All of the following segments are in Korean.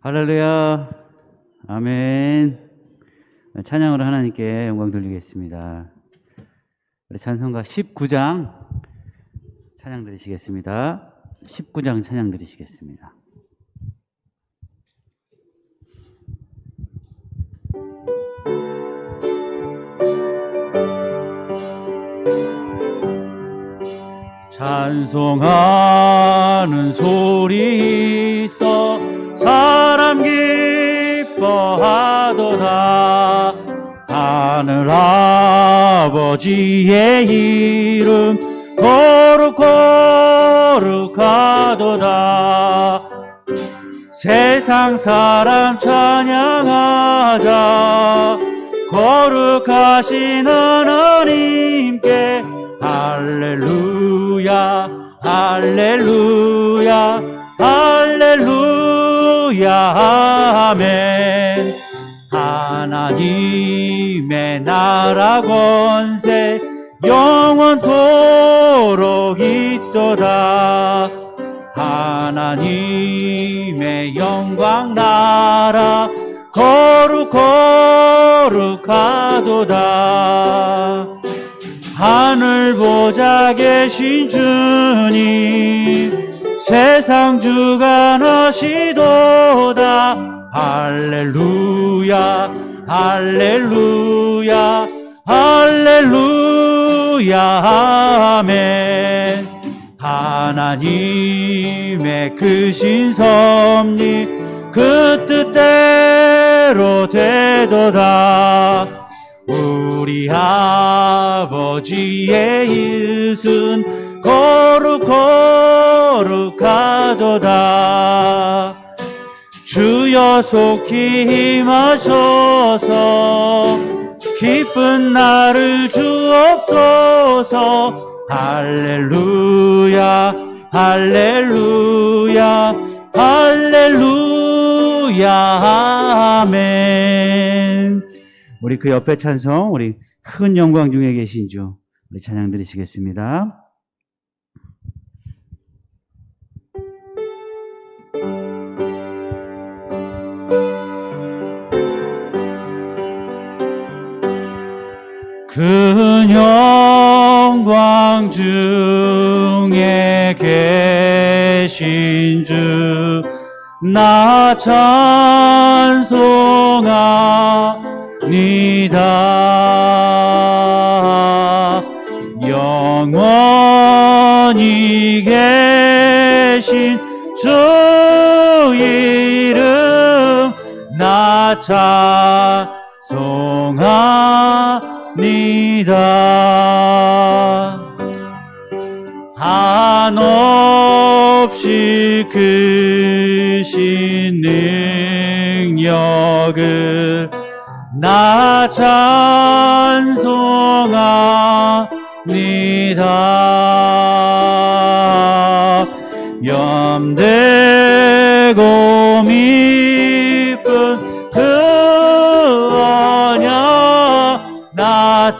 할렐루야. 아멘. 찬양으로 하나님께 영광 돌리겠습니다. 우리 찬송가 19장 찬양 드리시겠습니다. 19장 찬양 드리시겠습니다. 찬송하는 소리 있어 사람 기뻐하도다. 하늘 아버지의 이름 거룩거룩하도다. 세상 사람 찬양하자. 거룩하신 하나님께 할렐루야 할렐루야 할렐루야 아멘. 하나님의 나라 권세 영원토록 있도다. 하나님의 영광 나라 거룩거룩하도다. 하늘 보좌 계신 주님 세상 주관하시도다. 할렐루야 할렐루야 할렐루야 아멘. 하나님의 크신 섭리 그 뜻대로 되도다. 우리 아버지의 일순 거룩거룩하도다. 주여 속히 임하셔서 기쁜 날을 주옵소서. 할렐루야 할렐루야 할렐루야 아멘. 우리 그 옆에 찬송, 우리 큰 영광 중에 계신 주, 우리 찬양 드리시겠습니다. 큰 영광 중에 계신 주 나 찬송합니다. 영원히 계신 주 이름 나 찬송합니다. 한없이 크신 능력을 나 찬송합니다. 염대고 미쁜 그 언약 나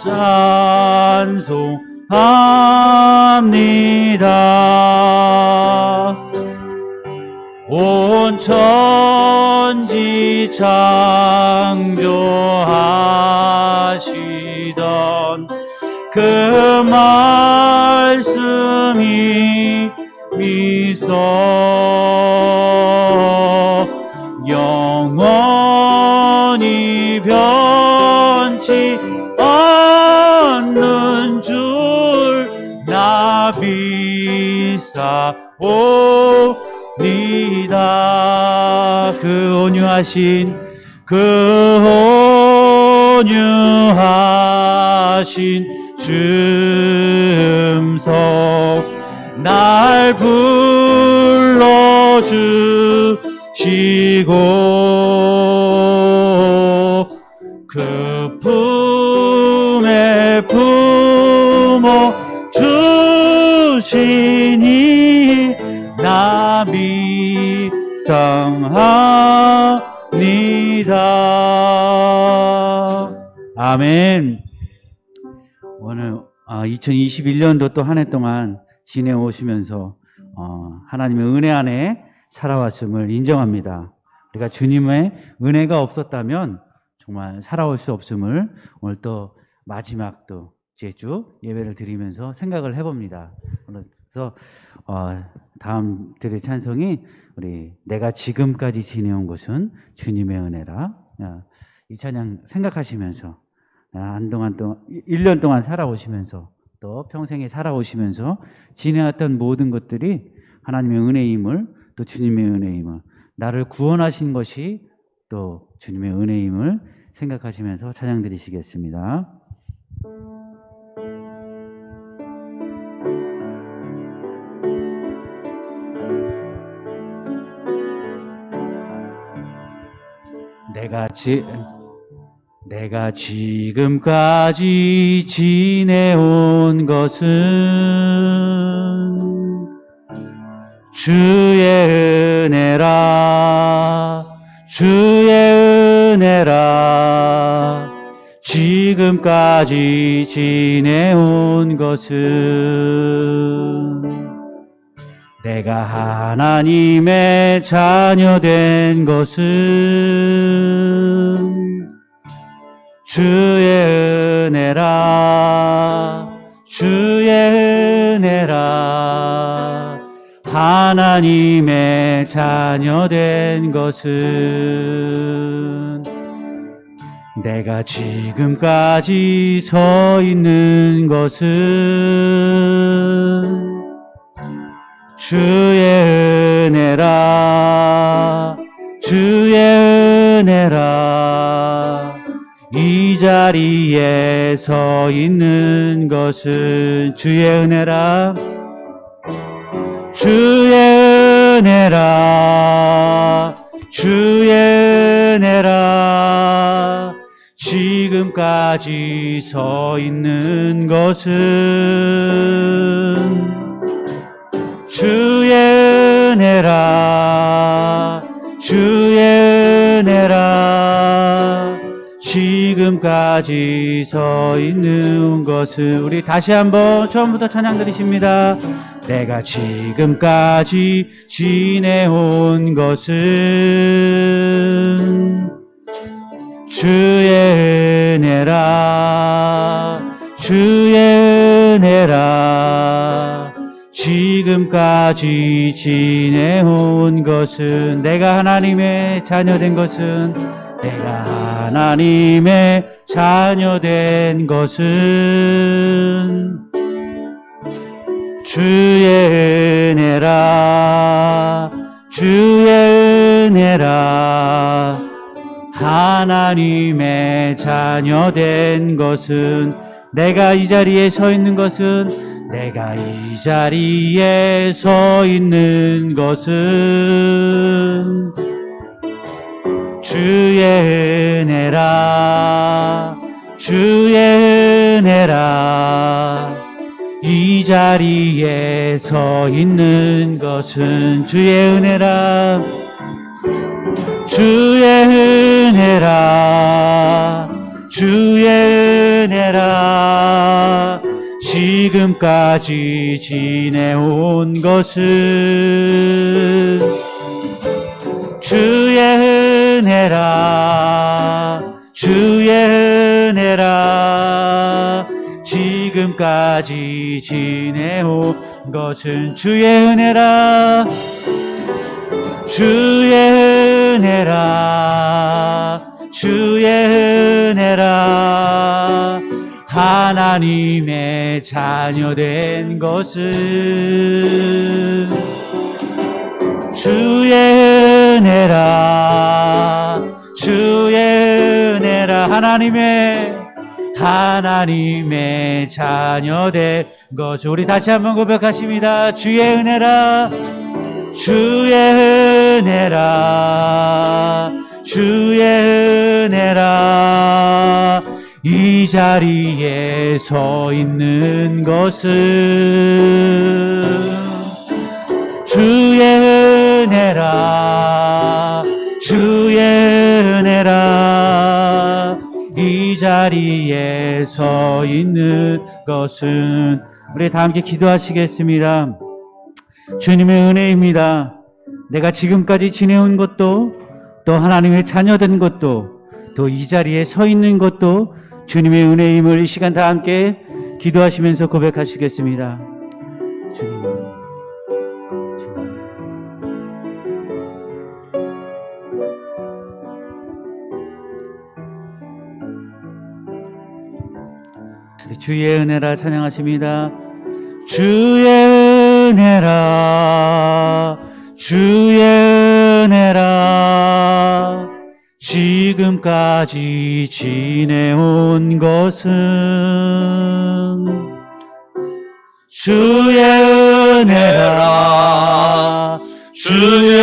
찬송합니다. 온 천지 창조하시던 그 말씀이 미소 영원히 변치 않는 줄 나 믿사옵니다. 그 온유하신 주음성 날 불러주시고 그 품에 품어 주시니 나 믿사옵니다. 아멘. 오늘 2021년도 또 한 해 동안 지내오시면서 하나님의 은혜 안에 살아왔음을 인정합니다. 우리가 주님의 은혜가 없었다면 정말 살아올 수 없음을 오늘 또 마지막 또 제주 예배를 드리면서 생각을 해봅니다. 그래서 다음 드릴 찬송이 우리 내가 지금까지 지내온 것은 주님의 은혜라. 이 찬양 생각하시면서 한동안 또 1년 동안 살아오시면서 또 평생에 살아오시면서 지내왔던 모든 것들이 하나님의 은혜임을, 또 주님의 은혜임을, 나를 구원하신 것이 또 주님의 은혜임을 생각하시면서 찬양 드리시겠습니다. 내가 지금까지 지내온 것은 주의 은혜라, 주의 은혜라. 지금까지 지내온 것은 내가 하나님의 자녀 된 것은 주의 은혜라, 주의 은혜라. 하나님의 자녀 된 것은 내가 지금까지 서 있는 것은 주의 은혜라, 주의 은혜라. 이 자리에 서 있는 것은 주의 은혜라, 주의 은혜라, 주의 은혜라. 지금까지 서 있는 것은 주의 은혜라, 주의 은혜라. 지금까지 서 있는 것은, 우리 다시 한번 처음부터 찬양 드리십니다. 내가 지금까지 지내온 것은 주의 은혜라, 주의 은혜라. 지금까지 지내온 것은, 내가 하나님의 자녀 된 것은, 내가 하나님의 자녀 된 것은 주의 은혜라, 주의 은혜라. 하나님의 자녀 된 것은, 내가 이 자리에 서 있는 것은, 내가 이 자리에 서 있는 것은 주의 은혜라, 주의 은혜라. 이 자리에 서 있는 것은 주의 은혜라, 주의 은혜라, 주의 은혜라. 지금까지 지내온 것은 주의 은혜라, 주의 은혜라. 지금까지 지내온 것은 주의 은혜라, 주의 은혜라, 주의 은혜라. 하나님의 자녀 된 것은 주의 은혜라, 주의 은혜라. 하나님의 자녀 된 것. 우리 다시 한번 고백하십니다. 주의 은혜라, 주의 은혜라, 주의 은혜라. 이 자리에 서 있는 것은 주의 은혜라, 주의 은혜라. 이 자리에 서 있는 것은, 우리 다 함께 기도하시겠습니다. 주님의 은혜입니다. 내가 지금까지 지내온 것도 또 하나님의 자녀된 것도, 또 이 자리에 서 있는 것도 주님의 은혜임을 이 시간 다 함께 기도하시면서 고백하시겠습니다. 주님, 주의 은혜라 찬양하십니다. 주의 은혜라, 주의 은혜라, 지금까지 지내온 것은 주의 은혜라, 주의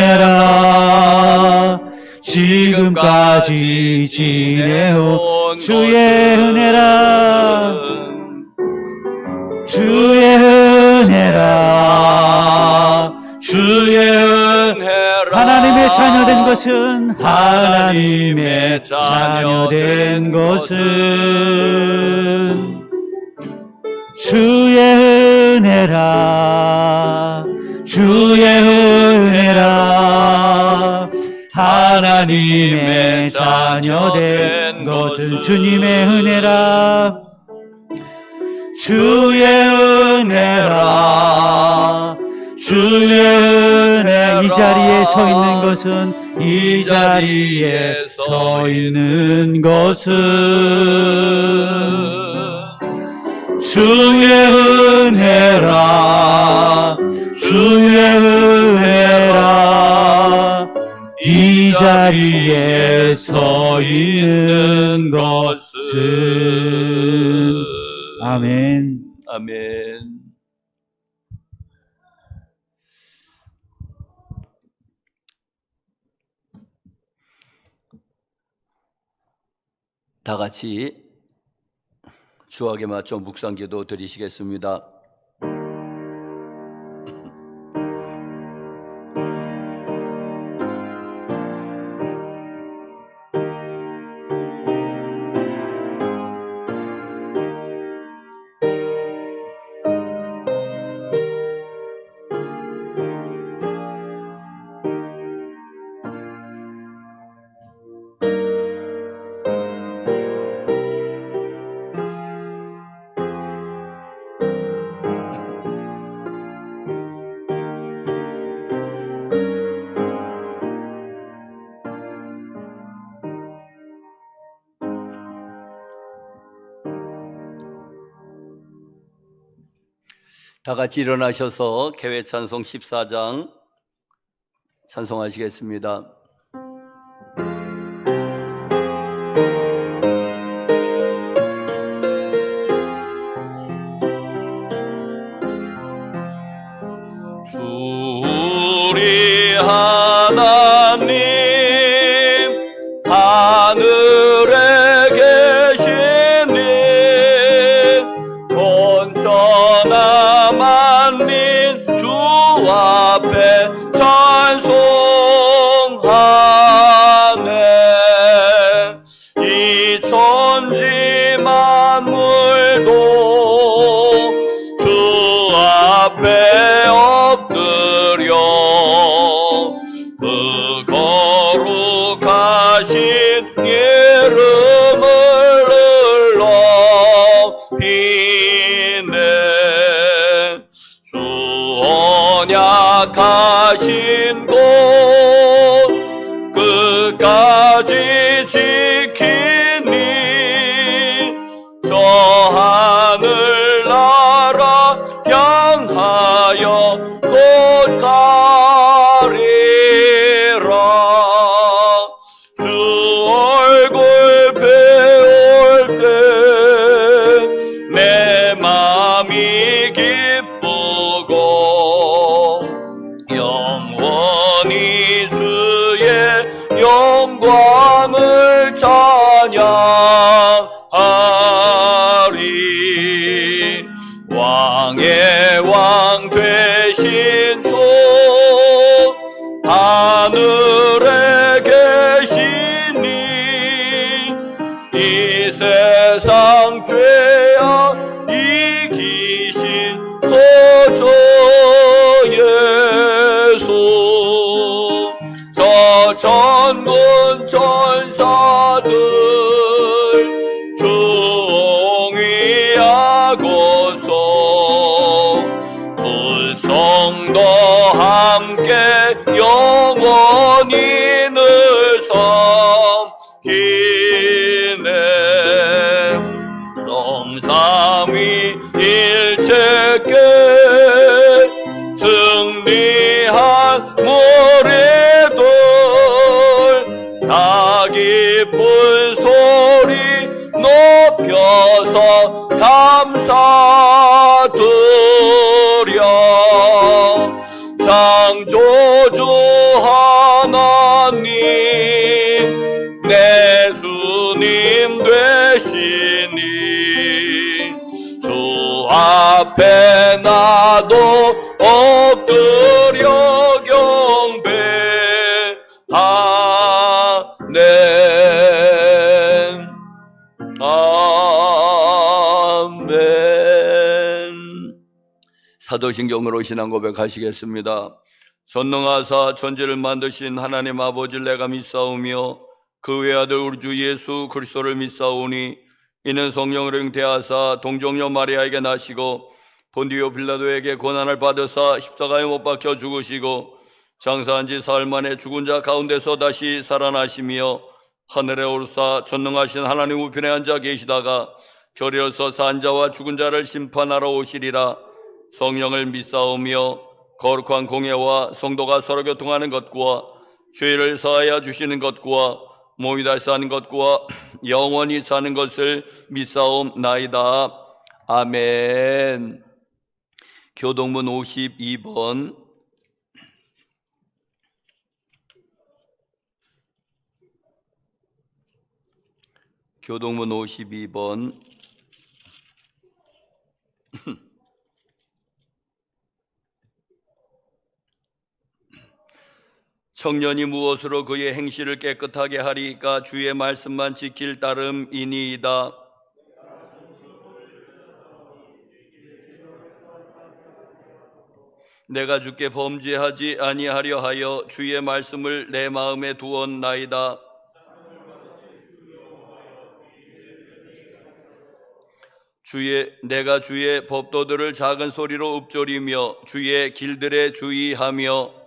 은혜라, 지금까지 지내온 주의 은혜라, 주의 은혜라, 주의 은혜라. 하나님의 자녀된 것은, 하나님의 자녀된 것은 주의 은혜라, 주의 은혜라. 하나님의 자녀된 것은 주님의 은혜라, 주의 은혜라, 주의 은혜. 이 자리에 서 있는 것은, 이 자리에 서 있는 것은 주의 은혜라, 주의 은혜라. 이 자리에 서 있는 것은. 아멘. 아멘. 다 같이 주악에 맞춰 묵상기도 드리시겠습니다. 다 같이 일어나셔서 개회 찬송 14장 찬송하시겠습니다. 우리 하나님 하늘에 계시니 온전한 만민 주 앞에 찬송하네. 이 천지 만물도 주 앞에 엎드려 그 거룩하신 이름을 높이네. 주 언약하신 곳 끝까지 지키니 저 하늘나라 향하여 곧 가리라. 주 얼굴 배울 때 내 맘이 기쁘고 영원히 주의 영광을 찬양하리. 왕의 왕 되신 주 하늘에 계시니 이 세상 죄악 이기신 거저 예수. 저 전군 천사들 중위하고서 그 성도 함께 영원히 늘 섬기네. 성삼위일체께 승리한 무리들 다 기쁜 소리 높여서 감사드려. 창조주 하나님 내 주님 되시니 주 앞에 나도 엎드려 경배하네. 아멘. 사도신경으로 신앙 고백하시겠습니다. 전능하사 천지를 만드신 하나님 아버지를 내가 믿사오며 그 외아들 우리 주 예수 그리스도를 믿사오니 이는 성령으로 잉태하사 동정녀 마리아에게 나시고 본디오 빌라도에게 고난을 받으사 십자가에 못 박혀 죽으시고 장사한 지 사흘 만에 죽은 자 가운데서 다시 살아나시며 하늘에 오르사 전능하신 하나님 우편에 앉아 계시다가 저리로서 산 자와 죽은 자를 심판하러 오시리라. 성령을 믿사오며 거룩한 공예와 성도가 서로 교통하는 것과 죄를 사하여 주시는 것과 몸이 다시 사는 것과 영원히 사는 것을 믿사옵나이다. 아멘. 교동문 52번. 교동문 52번. 청년이 무엇으로 그의 행실을 깨끗하게 하리까? 주의 말씀만 지킬 따름이니이다. 내가 주께 범죄하지 아니하려 하여 주의 말씀을 내 마음에 두었나이다. 내가 주의 법도들을 작은 소리로 읊조리며 주의 길들에 주의하며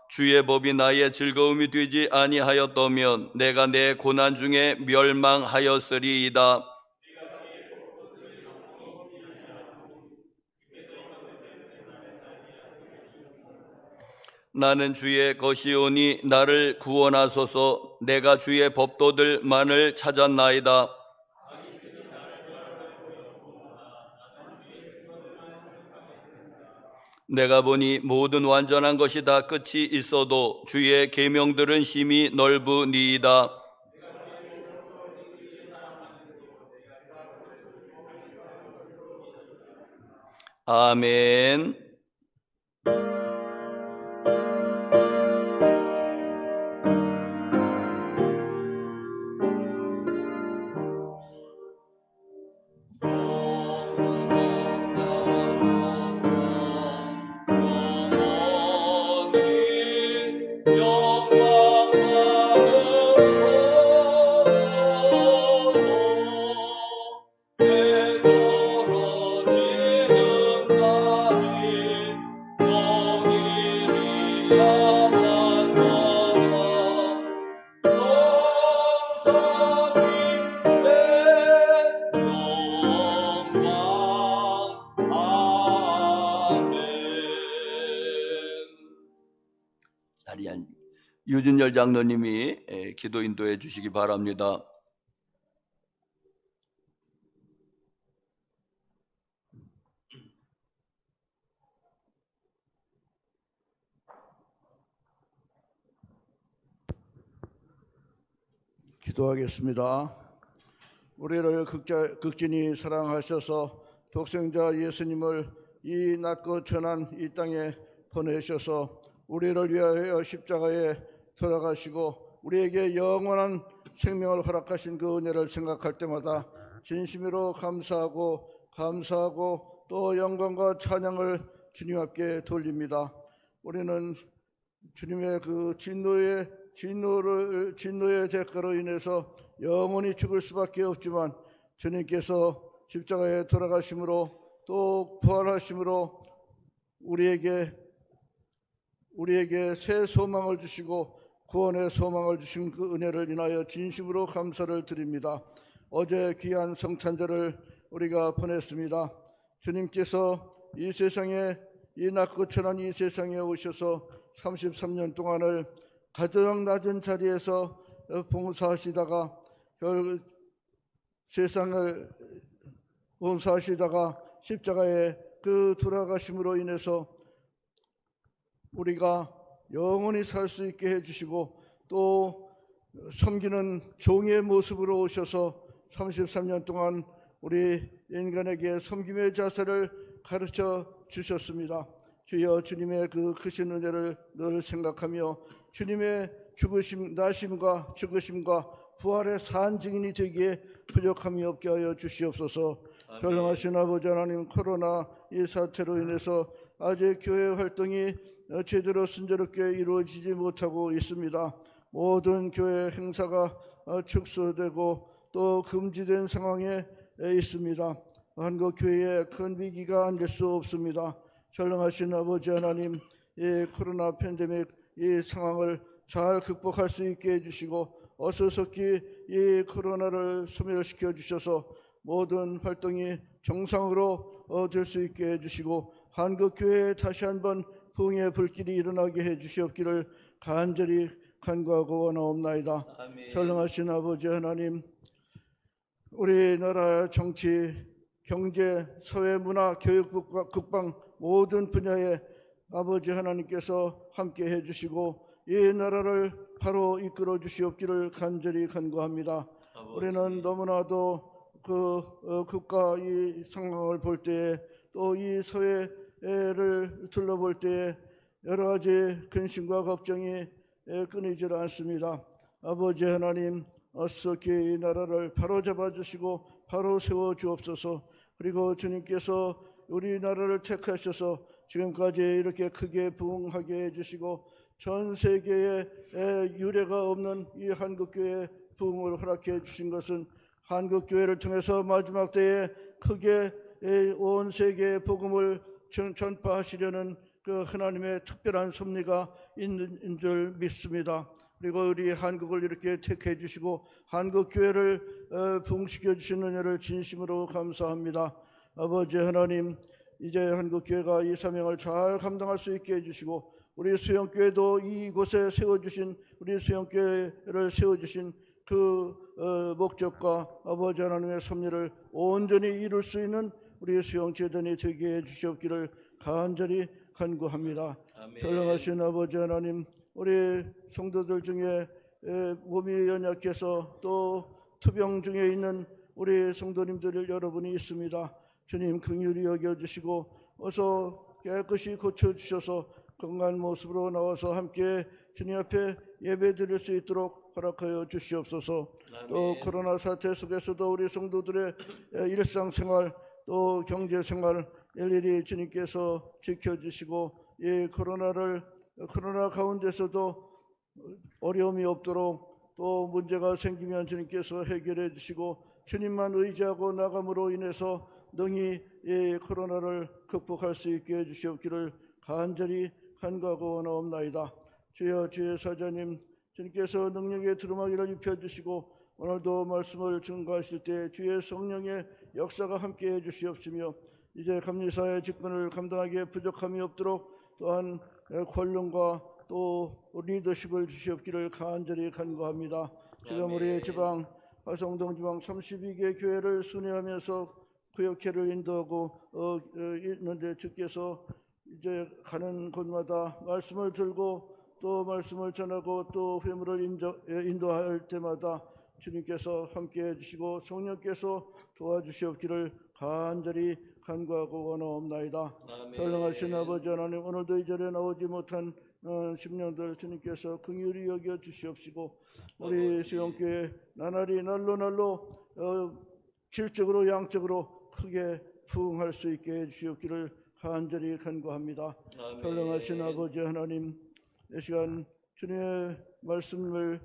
주의 법이 나의 즐거움이 되지 아니하였다면 내가 내 고난 중에 멸망하였으리이다. 나는 주의 것이오니 나를 구원하소서. 내가 주의 법도들만을 찾았나이다. 내가 보니 모든 완전한 것이 다 끝이 있어도 주의 계명들은 심히 넓으니이다. 아멘. 유준열 장로님이 기도 인도해 주시기 바랍니다. 기도하겠습니다. 우리를 극진히 사랑하셔서 독생자 예수님을 이 낮고 천한 이 땅에 보내셔서 우리를 위하여 십자가에 돌아가시고 우리에게 영원한 생명을 허락하신 그 은혜를 생각할 때마다 진심으로 감사하고 또 영광과 찬양을 주님 앞에 돌립니다. 우리는 주님의 그 진노의 대가로 인해서 영원히 죽을 수밖에 없지만 주님께서 십자가에 돌아가심으로 또 부활하심으로 우리에게 새 소망을 주시고 구원의 소망을 주신 그 은혜를 인하여 진심으로 감사를 드립니다. 어제 귀한 성탄절을 우리가 보냈습니다. 주님께서 이 세상에, 이 낮고 천한 이 세상에 오셔서 33년 동안을 가장 낮은 자리에서 봉사하시다가 세상을 봉사하시다가 십자가에 그 돌아가심으로 인해서 우리가 영원히 살 수 있게 해주시고 또 섬기는 종의 모습으로 오셔서 33년 동안 우리 인간에게 섬김의 자세를 가르쳐 주셨습니다. 주여, 주님의 그 크신 은혜를 늘 생각하며 주님의 죽으심, 나심과 죽으심과 부활의 산 증인이 되기에 부족함이 없게 하여 주시옵소서. 전능하신 아버지 하나님, 코로나 이 사태로 인해서 아직 교회 활동이 제대로 순조롭게 이루어지지 못하고 있습니다. 모든 교회 행사가 축소되고 또 금지된 상황에 있습니다. 한국 교회에 큰 위기가 안길 수 없습니다. 전능하신 아버지 하나님, 이 코로나 팬데믹 이 상황을 잘 극복할 수 있게 해주시고 어서속히 이 코로나를 소멸시켜 주셔서 모든 활동이 정상으로 될 수 있게 해주시고 한국 교회에 다시 한번 부흥의 불길이 일어나게 해주시옵기를 간절히 간구하고 원하옵나이다. 전능하신 아버지 하나님, 우리나라 정치, 경제, 사회, 문화, 교육, 국방 모든 분야에 아버지 하나님께서 함께 해주시고 이 나라를 바로 이끌어 주시옵기를 간절히 간구합니다. 우리는 너무나도 그 국가 이 상황을 볼 때에 또 이 사회를 둘러볼 때에 여러 가지 근심과 걱정이 끊이질 않습니다. 아버지 하나님, 어서기 이 나라를 바로 잡아주시고 바로 세워주옵소서. 그리고 주님께서 우리나라를 택하셔서 지금까지 이렇게 크게 부흥하게 해주시고 전 세계에 유례가 없는 이 한국교회 부흥을 허락해 주신 것은 한국교회를 통해서 마지막 때에 크게 온 세계에 복음을 전파하시려는 그 하나님의 특별한 섭리가 있는 줄 믿습니다. 그리고 우리 한국을 이렇게 택해 주시고 한국교회를 부흥시켜 주신 은혜를 진심으로 감사합니다. 아버지 하나님, 이제 한국교회가 이 사명을 잘 감당할 수 있게 해주시고 우리 수영교회도 이곳에 세워주신 우리 수영교회를 세워주신 그 목적과 아버지 하나님의 섭리를 온전히 이룰 수 있는 우리 수영재단이 되게 해주시옵기를 간절히 간구합니다. 전능하신 아버지 하나님, 우리 성도들 중에 몸이 연약해서 또 투병 중에 있는 우리 성도님들 여러분이 있습니다. 주님 긍휼히 여겨주시고 어서 깨끗이 고쳐주셔서 건강한 모습으로 나와서 함께 주님 앞에 예배 드릴 수 있도록 허락하여 주시옵소서. 또 코로나 사태 속에서도 우리 성도들의 일상생활 또 경제생활 일일이 주님께서 지켜주시고 이 코로나 가운데서도 어려움이 없도록 또 문제가 생기면 주님께서 해결해 주시고 주님만 의지하고 나감으로 인해서 능히 이 코로나를 극복할 수 있게 해주시옵기를 간절히 간구하고 원하옵나이다. 주여, 주의 사자님, 주님께서 능력의 두루마기를 입혀주시고 오늘도 말씀을 증거하실 때 주의 성령의 역사가 함께 해주시옵시며 이제 감리사의 직분을 감당하기에 부족함이 없도록 또한 권능과 또 리더십을 주시옵기를 간절히 간구합니다. 지금 우리 지방 화성동 지방 32개 교회를 순회하면서 구역회를 인도하고 있는데 주께서 이제 가는 곳마다 말씀을 들고 또 말씀을 전하고 또 회물을 인도할 때마다 주님께서 함께해 주시고 성령께서 도와주시옵기를 간절히 간구하고 원하옵나이다. 전능하신 아버지 하나님, 오늘도 이 자리에 나오지 못한 심령들 주님께서 긍휼히 여겨 주시옵시고 우리 수영교회 나날이 날로 질적으로 양적으로 크게 부흥할 수 있게 해 주시옵기를 간절히 간구합니다. 아멘. 전능하신 아버지 하나님, 이 시간 주님의 말씀을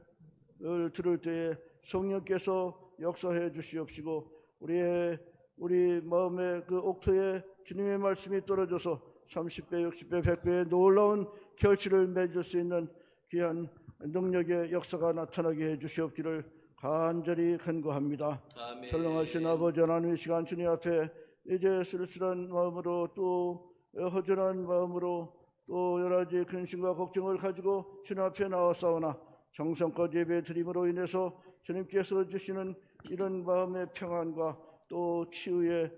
들을 때에 성령께서 역사해 주시옵시고 우리 마음의 그 옥토에 주님의 말씀이 떨어져서 30배, 60배, 100배의 놀라운 결실을 맺을 수 있는 귀한 능력의 역사가 나타나게 해 주시옵기를 간절히 간구합니다. 아멘. 전능하신 아버지 하나님, 이 시간 주님 앞에 이제 쓸쓸한 마음으로 또 허전한 마음으로 또 여러 가지 근심과 걱정을 가지고 주님 앞에 나와싸우나 정성껏 예배 드림으로 인해서 주님께서 주시는 이런 마음의 평안과 또 치유의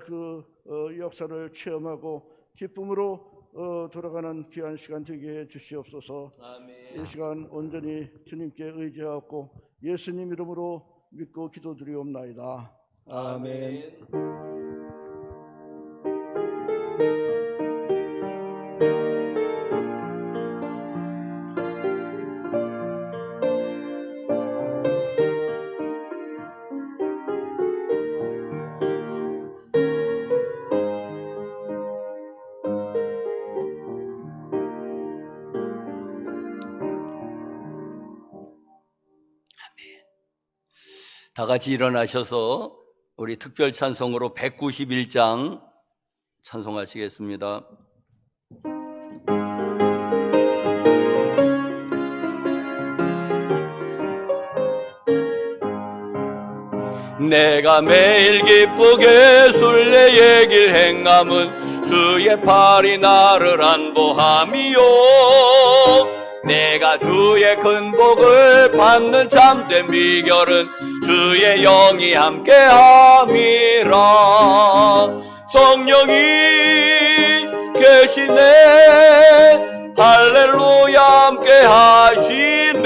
그 역사를 체험하고 기쁨으로 돌아가는 귀한 시간 되게 해 주시옵소서. 아멘. 이 시간 온전히 주님께 의지하고 예수님 이름으로 믿고 기도드리옵나이다. 아멘. 다 같이 일어나셔서 우리 특별 찬송으로 191장 찬송하시겠습니다. 내가 매일 기쁘게 순례의 길 행함은 주의 팔이 나를 안보함이요, 내가 주의 큰 복을 받는 참된 비결은 주의 영이 함께함이라. 성령이 계시네, 할렐루야 함께하시네.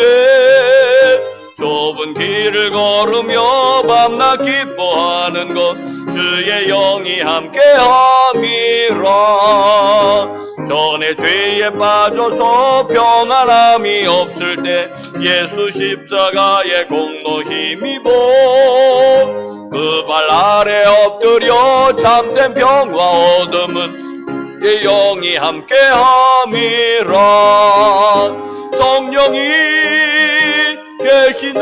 좁은 길을 걸으며 밤낮 기뻐하는 것 주의 영이 함께함이라. 전에 죄에 빠져서 평안함이 없을 때 예수 십자가의 공로 힘입어 그 발 아래 엎드려 참된 평화 얻음은 주의 영이 함께함이라. 성령이 계시네,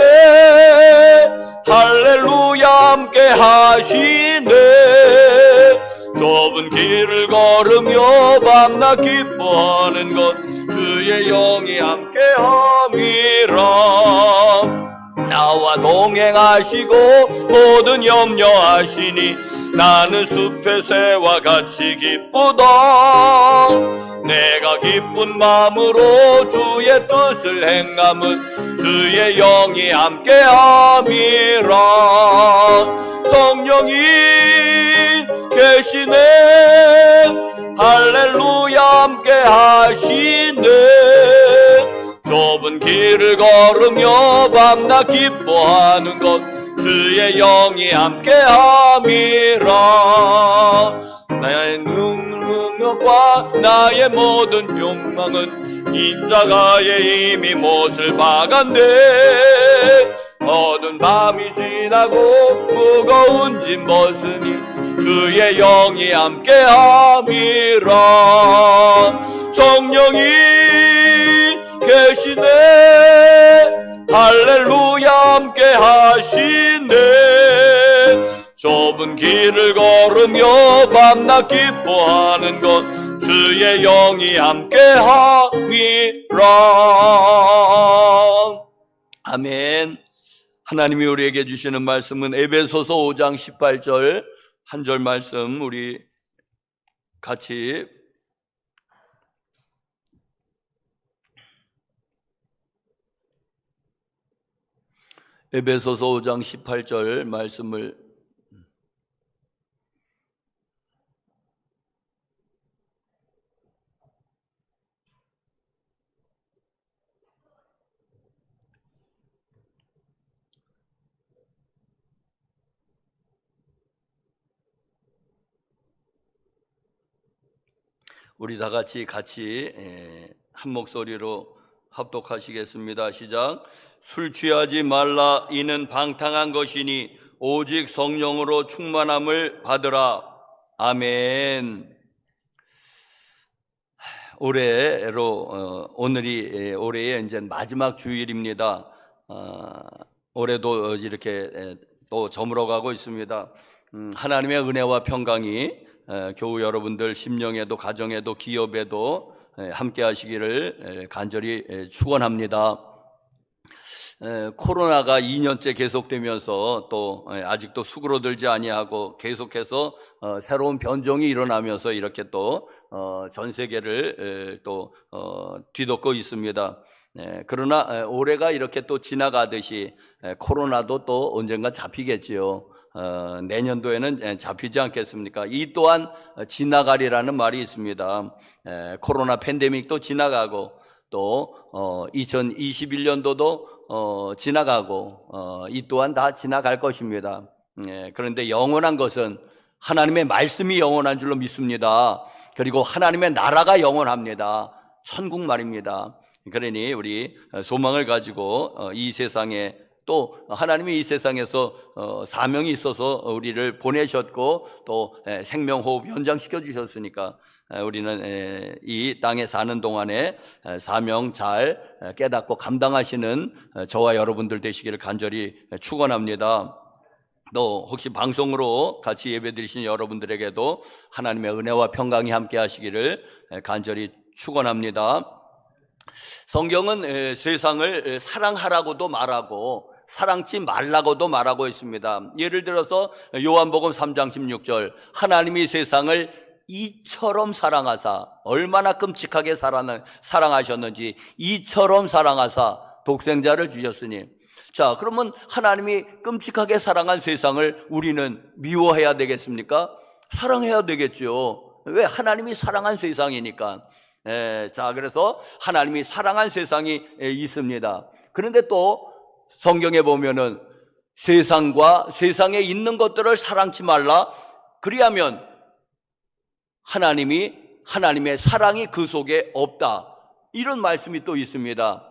할렐루야 함께하시네. 좁은 길을 걸으며 밤낮 기뻐하는 것 주의 영이 함께함이라. 나와 동행하시고 모든 염려하시니 나는 숲의 새와 같이 기쁘다. 내가 기쁜 마음으로 주의 뜻을 행함은 주의 영이 함께함이라. 성령이 계시네, 할렐루야 함께하시네. 좁은 길을 걸으며 밤낮 기뻐하는 것 주의 영이 함께함이라. 나의 능력과 나의 모든 욕망은 입자가에 이미 못을 박았네. 어두운 밤이 지나고 무거운 짐 벗으니 주의 영이 함께함이라. 성령이 계시네, 할렐루야 함께하시네. 좁은 길을 걸으며 밤낮 기뻐하는 것 주의 영이 함께함이라. 아멘. 하나님이 우리에게 주시는 말씀은 에베소서 5장 18절 한 절 말씀 우리 같이 에베소서 5장 18절 말씀을 우리 다 같이 한 목소리로 합독하시겠습니다. 시작. 술 취하지 말라. 이는 방탕한 것이니 오직 성령으로 충만함을 받으라. 아멘. 오늘이 올해의 이제 마지막 주일입니다. 올해도 이렇게 또 저물어가고 있습니다. 하나님의 은혜와 평강이 교우 여러분들 심령에도 가정에도 기업에도 함께 하시기를 간절히 축원합니다. 코로나가 2년째 계속되면서 또 아직도 수그러들지 아니하고 계속해서 새로운 변종이 일어나면서 이렇게 또 전 세계를 또 뒤덮고 있습니다. 그러나 올해가 이렇게 또 지나가듯이 코로나도 또 언젠가 잡히겠지요. 내년도에는 잡히지 않겠습니까? 이 또한 지나가리라는 말이 있습니다. 코로나 팬데믹도 지나가고 또 2021년도도 지나가고 이 또한 다 지나갈 것입니다. 그런데 영원한 것은 하나님의 말씀이 영원한 줄로 믿습니다. 그리고 하나님의 나라가 영원합니다. 천국 말입니다. 그러니 우리 소망을 가지고 이 세상에 또 하나님이 이 세상에서 사명이 있어서 우리를 보내셨고 또 생명호흡 연장시켜 주셨으니까 우리는 이 땅에 사는 동안에 사명 잘 깨닫고 감당하시는 저와 여러분들 되시기를 간절히 축원합니다. 또 혹시 방송으로 같이 예배드리신 여러분들에게도 하나님의 은혜와 평강이 함께 하시기를 간절히 축원합니다. 성경은 세상을 사랑하라고도 말하고 사랑치 말라고도 말하고 있습니다. 예를 들어서 요한복음 3장 16절 하나님이 세상을 이처럼 사랑하사, 얼마나 끔찍하게 사랑하셨는지 이처럼 사랑하사 독생자를 주셨으니, 자 그러면 하나님이 끔찍하게 사랑한 세상을 우리는 미워해야 되겠습니까? 사랑해야 되겠죠. 왜? 하나님이 사랑한 세상이니까. 자 그래서 하나님이 사랑한 세상이 있습니다. 그런데 또 성경에 보면은 세상과 세상에 있는 것들을 사랑치 말라, 그리하면 하나님의 사랑이 그 속에 없다, 이런 말씀이 또 있습니다.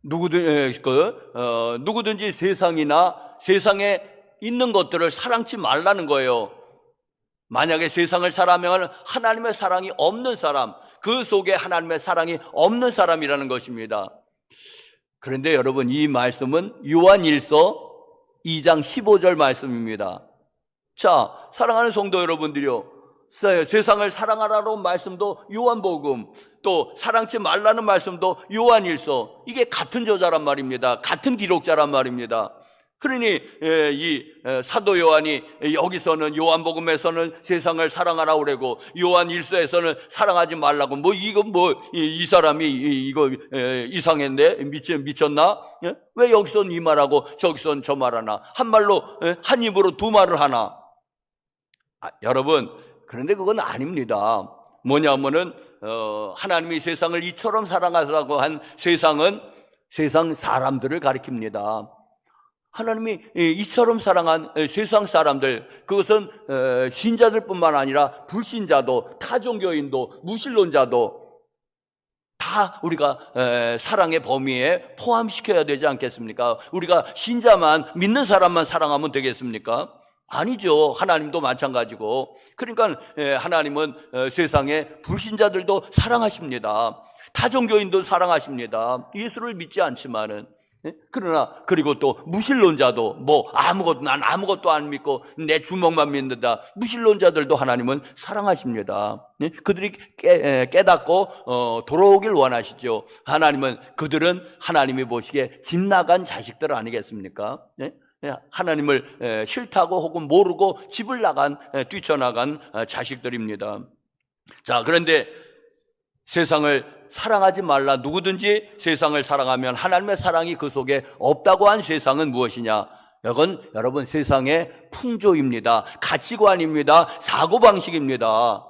누구든지 세상이나 세상에 있는 것들을 사랑치 말라는 거예요. 만약에 세상을 사랑하면 하나님의 사랑이 없는 사람, 그 속에 하나님의 사랑이 없는 사람이라는 것입니다. 그런데 여러분, 이 말씀은 요한일서 2장 15절 말씀입니다. 자, 사랑하는 성도 여러분들이요, 세상을 사랑하라는 말씀도 요한복음, 또 사랑치 말라는 말씀도 요한일서, 이게 같은 저자란 말입니다. 같은 기록자란 말입니다. 그러니 이 사도 요한이 여기서는 요한복음에서는 세상을 사랑하라고 그러고 요한일서에서는 사랑하지 말라고, 뭐 이건 이 사람이 이거 이상했네, 미쳤나? 왜 여기서는 이 말하고 저기서는 저 말하나? 한 말로 한 입으로 두 말을 하나? 여러분, 그런데 그건 아닙니다. 뭐냐면은 하나님이 세상을 이처럼 사랑하라고 한 세상은 세상 사람들을 가리킵니다. 하나님이 이처럼 사랑한 세상 사람들, 그것은 신자들뿐만 아니라 불신자도, 타종교인도, 무신론자도 다 우리가 사랑의 범위에 포함시켜야 되지 않겠습니까? 우리가 신자만, 믿는 사람만 사랑하면 되겠습니까? 아니죠. 하나님도 마찬가지고. 그러니까 하나님은 세상의 불신자들도 사랑하십니다. 타종교인도 사랑하십니다. 예수를 믿지 않지만은. 그러나 그리고 또 무신론자도, 난 아무것도 안 믿고 내 주먹만 믿는다, 무신론자들도 하나님은 사랑하십니다. 그들이 깨닫고 돌아오길 원하시죠. 하나님은, 그들은 하나님이 보시기에 집 나간 자식들 아니겠습니까? 하나님을 싫다고 혹은 모르고 집을 뛰쳐나간 자식들입니다. 자, 그런데 세상을 사랑하지 말라, 누구든지 세상을 사랑하면 하나님의 사랑이 그 속에 없다고 한 세상은 무엇이냐? 이건 여러분 세상의 풍조입니다. 가치관입니다. 사고방식입니다.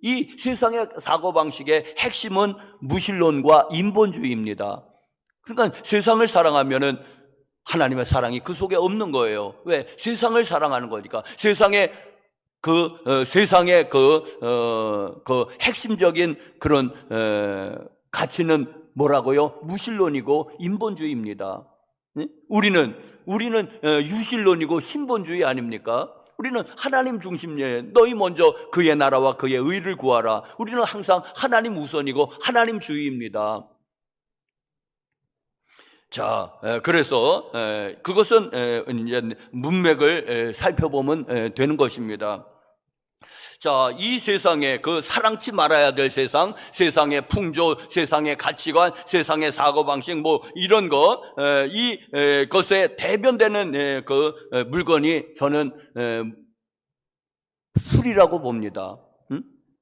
이 세상의 사고방식의 핵심은 무신론과 인본주의입니다. 그러니까 세상을 사랑하면은 하나님의 사랑이 그 속에 없는 거예요. 왜? 세상을 사랑하는 거니까. 세상의 핵심적인 그런 가치는 뭐라고요? 무신론이고 인본주의입니다. 우리는 유신론이고 신본주의 아닙니까? 우리는 하나님 중심이에요. 너희 먼저 그의 나라와 그의 의를 구하라. 우리는 항상 하나님 우선이고 하나님 주의입니다. 자, 그래서 그것은 이제 문맥을 살펴보면 되는 것입니다. 자, 이 세상에 그 사랑치 말아야 될 세상, 세상의 풍조, 세상의 가치관, 세상의 사고방식, 뭐 이런 거, 이것에 대변되는 그 물건이 저는 술이라고 봅니다.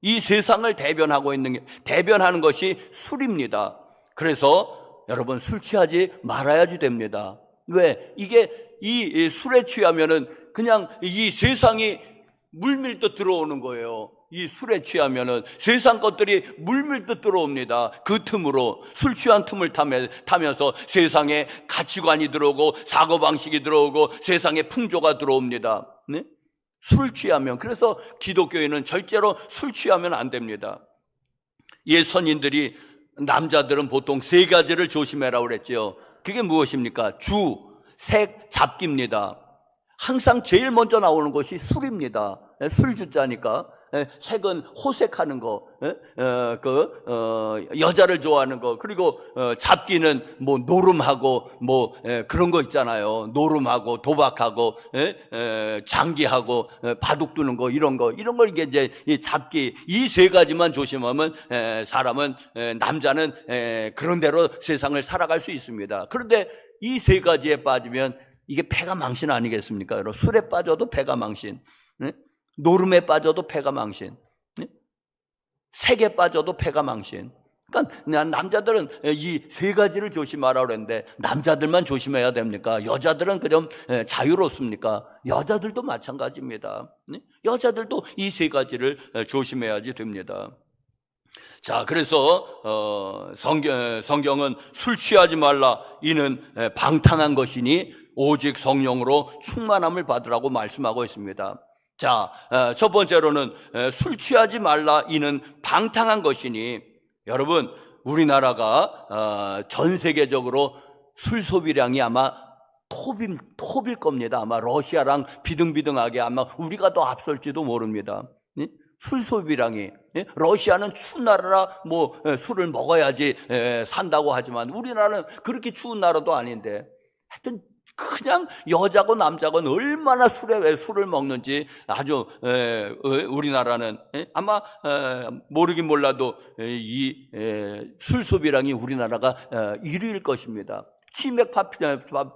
이 세상을 대변하는 것이 술입니다. 그래서 여러분, 술 취하지 말아야지 됩니다. 왜? 이 술에 취하면은 그냥 이 세상이 물밀듯 들어오는 거예요. 이 술에 취하면은 세상 것들이 물밀듯 들어옵니다. 그 틈으로, 술 취한 틈을 타면서 세상에 가치관이 들어오고 사고방식이 들어오고 세상에 풍조가 들어옵니다. 네? 술 취하면, 그래서 기독교인은 절대로 술 취하면 안 됩니다. 옛 선인들이, 남자들은 보통 3가지를 조심해라 그랬죠. 그게 무엇입니까? 주, 색, 잡기입니다. 항상 제일 먼저 나오는 것이 술입니다. 술주자니까. 색은 호색하는 거, 여자를 좋아하는 거, 그리고 잡기는 뭐 노름하고 뭐 그런 거 있잖아요. 노름하고 도박하고 장기하고 바둑 두는 거, 이런 걸 이제 이 잡기, 이 3가지만 조심하면 사람은, 남자는 그런 대로 세상을 살아갈 수 있습니다. 그런데 이 3가지에 빠지면 이게 패가 망신 아니겠습니까? 여러분, 술에 빠져도 패가 망신, 노름에 빠져도 패가 망신, 색에 빠져도 패가 망신. 그러니까 남자들은 이 3가지를 조심하라고 그랬는데 남자들만 조심해야 됩니까? 여자들은 그럼 자유롭습니까? 여자들도 마찬가지입니다. 여자들도 이 3가지를 조심해야지 됩니다. 자, 그래서 성경은 술 취하지 말라, 이는 방탕한 것이니 오직 성령으로 충만함을 받으라고 말씀하고 있습니다. 자, 첫 번째로는 술 취하지 말라, 이는 방탕한 것이니, 여러분, 우리나라가 전 세계적으로 술 소비량이 아마 톱일 겁니다. 아마 러시아랑 비등비등하게 아마 우리가 더 앞설지도 모릅니다. 술 소비량이, 러시아는 추운 나라라 뭐 술을 먹어야지 산다고 하지만 우리나라는 그렇게 추운 나라도 아닌데, 하여튼 그냥 여자고 남자고 얼마나 술을 먹는지 아주 우리나라는 아마 모르긴 몰라도 이 술 소비량이 우리나라가 1위일 것입니다. 치맥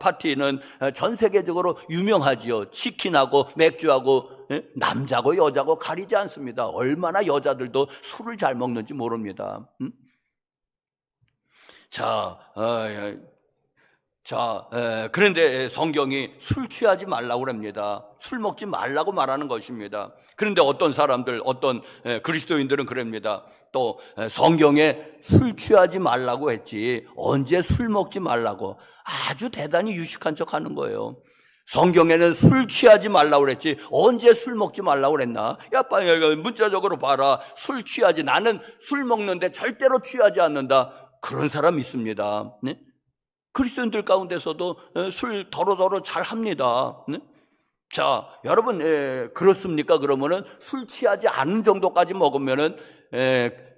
파티는 전 세계적으로 유명하지요. 치킨하고 맥주하고 남자고 여자고 가리지 않습니다. 얼마나 여자들도 술을 잘 먹는지 모릅니다. 그런데 성경이 술 취하지 말라고 합니다. 술 먹지 말라고 말하는 것입니다. 그런데 어떤 사람들, 어떤 그리스도인들은 그럽니다. 또 성경에 술 취하지 말라고 했지 언제 술 먹지 말라고, 아주 대단히 유식한 척 하는 거예요. 성경에는 술 취하지 말라고 그랬지 언제 술 먹지 말라고 그랬나? 야, 빨리 문자적으로 봐라. 술 취하지, 나는 술 먹는데 절대로 취하지 않는다, 그런 사람 있습니다. 네? 그리스도인들 가운데서도 술 더러더러 잘 합니다. 네? 자, 여러분, 그렇습니까? 그러면은 술 취하지 않은 정도까지 먹으면은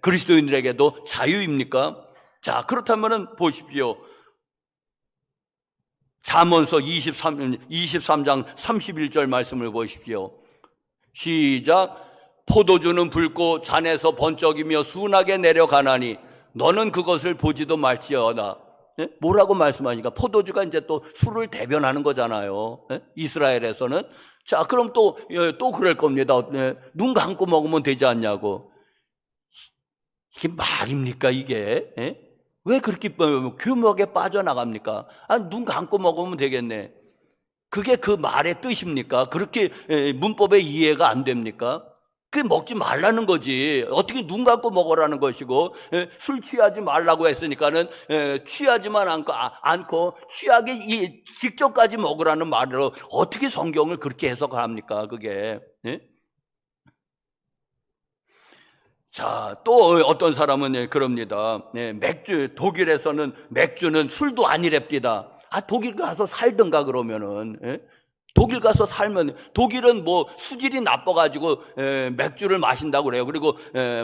그리스도인들에게도 자유입니까? 자, 그렇다면은 보십시오. 잠언서 23장 31절 말씀을 보십시오. 시작. 포도주는 붉고 잔에서 번쩍이며 순하게 내려가나니 너는 그것을 보지도 말지어다. 뭐라고 말씀하니까 포도주가 이제 또 술을 대변하는 거잖아요. 이스라엘에서는. 자, 그럼 또 그럴 겁니다. 눈 감고 먹으면 되지 않냐고. 이게 말입니까, 이게? 왜 그렇게 교묘하게 빠져나갑니까? 눈 감고 먹으면 되겠네. 그게 그 말의 뜻입니까? 그렇게 문법의 이해가 안 됩니까? 그게 먹지 말라는 거지. 어떻게 눈 감고 먹으라는 것이고, 술 취하지 말라고 했으니까는 취하지만 않고 취하기 직전까지 먹으라는 말로 어떻게 성경을 그렇게 해석합니까? 그게. 자, 또 어떤 사람은 그럽니다. 독일에서는 맥주는 술도 아니랍디다. 독일 가서 살든가 그러면은. 독일 가서 살면, 독일은 뭐 수질이 나빠가지고 맥주를 마신다고 그래요. 그리고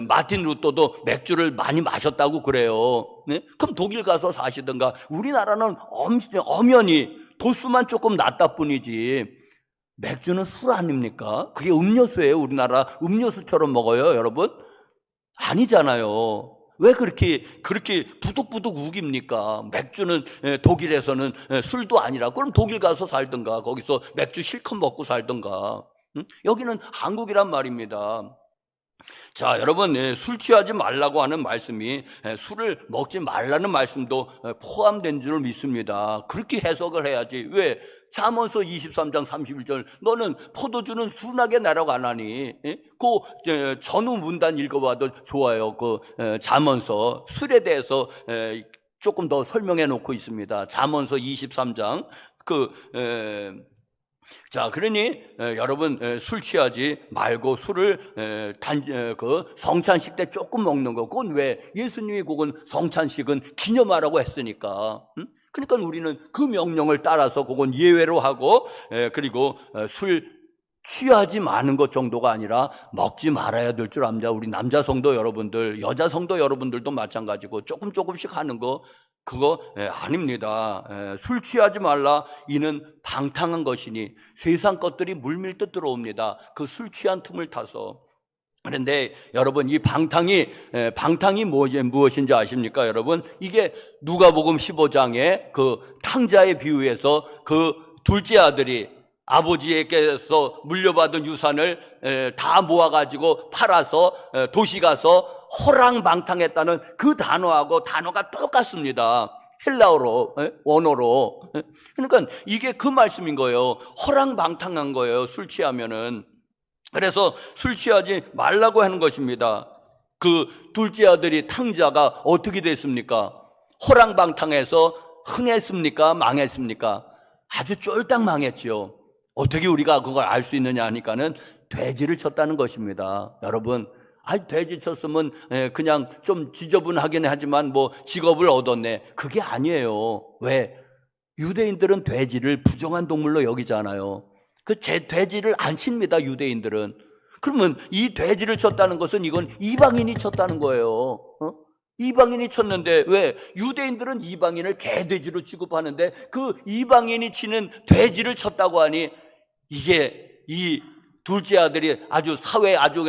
마틴 루터도 맥주를 많이 마셨다고 그래요. 네? 그럼 독일 가서 사시든가. 우리나라는 엄연히 도수만 조금 낮다 뿐이지. 맥주는 술 아닙니까? 그게 음료수예요. 우리나라 음료수처럼 먹어요, 여러분? 아니잖아요. 왜 그렇게 부득부득 우깁니까? 맥주는 독일에서는 술도 아니라. 그럼 독일 가서 살든가, 거기서 맥주 실컷 먹고 살든가. 여기는 한국이란 말입니다. 자, 여러분, 술 취하지 말라고 하는 말씀이 술을 먹지 말라는 말씀도 포함된 줄 믿습니다. 그렇게 해석을 해야지. 왜? 잠언서 23장 31절, 너는 포도주는 순하게 내려가나니. 그 전후 문단 읽어봐도 좋아요. 그 잠언서 술에 대해서 조금 더 설명해 놓고 있습니다. 잠언서 23장. 자, 그러니 여러분, 술 취하지 말고 술을 성찬식 때 조금 먹는 거. 그건 왜? 예수님이 그건 성찬식은 기념하라고 했으니까. 그러니까 우리는 그 명령을 따라서 그건 예외로 하고, 그리고 술 취하지 마는 것 정도가 아니라 먹지 말아야 될 줄 압니다. 우리 남자 성도 여러분들, 여자 성도 여러분들도 마찬가지고 조금씩 하는 거, 그거 아닙니다. 술 취하지 말라. 이는 방탕한 것이니 세상 것들이 물밀듯 들어옵니다. 그 술 취한 틈을 타서. 그런데 여러분, 이 방탕이 무엇인지 아십니까, 여러분? 이게 누가복음 15장에 그 탕자의 비유에서 그 둘째 아들이 아버지에게서 물려받은 유산을 다 모아가지고 팔아서 도시 가서 호랑방탕했다는 그 단어가 똑같습니다. 헬라어로, 원어로. 그러니까 이게 그 말씀인 거예요. 호랑방탕한 거예요, 술 취하면은. 그래서 술 취하지 말라고 하는 것입니다. 그 둘째 아들이 탕자가 어떻게 됐습니까? 호랑방탕해서 흥했습니까? 망했습니까? 아주 쫄딱 망했죠. 어떻게 우리가 그걸 알 수 있느냐 하니까는 돼지를 쳤다는 것입니다. 여러분, 돼지 쳤으면 그냥 좀 지저분하긴 하지만 뭐 직업을 얻었네. 그게 아니에요. 왜? 유대인들은 돼지를 부정한 동물로 여기잖아요. 돼지를 안 칩니다, 유대인들은. 그러면 이 돼지를 쳤다는 것은 이건 이방인이 쳤다는 거예요. 이방인이 쳤는데 왜? 유대인들은 이방인을 개돼지로 취급하는데 그 이방인이 치는 돼지를 쳤다고 하니 이게 이 둘째 아들이 아주 사회 아주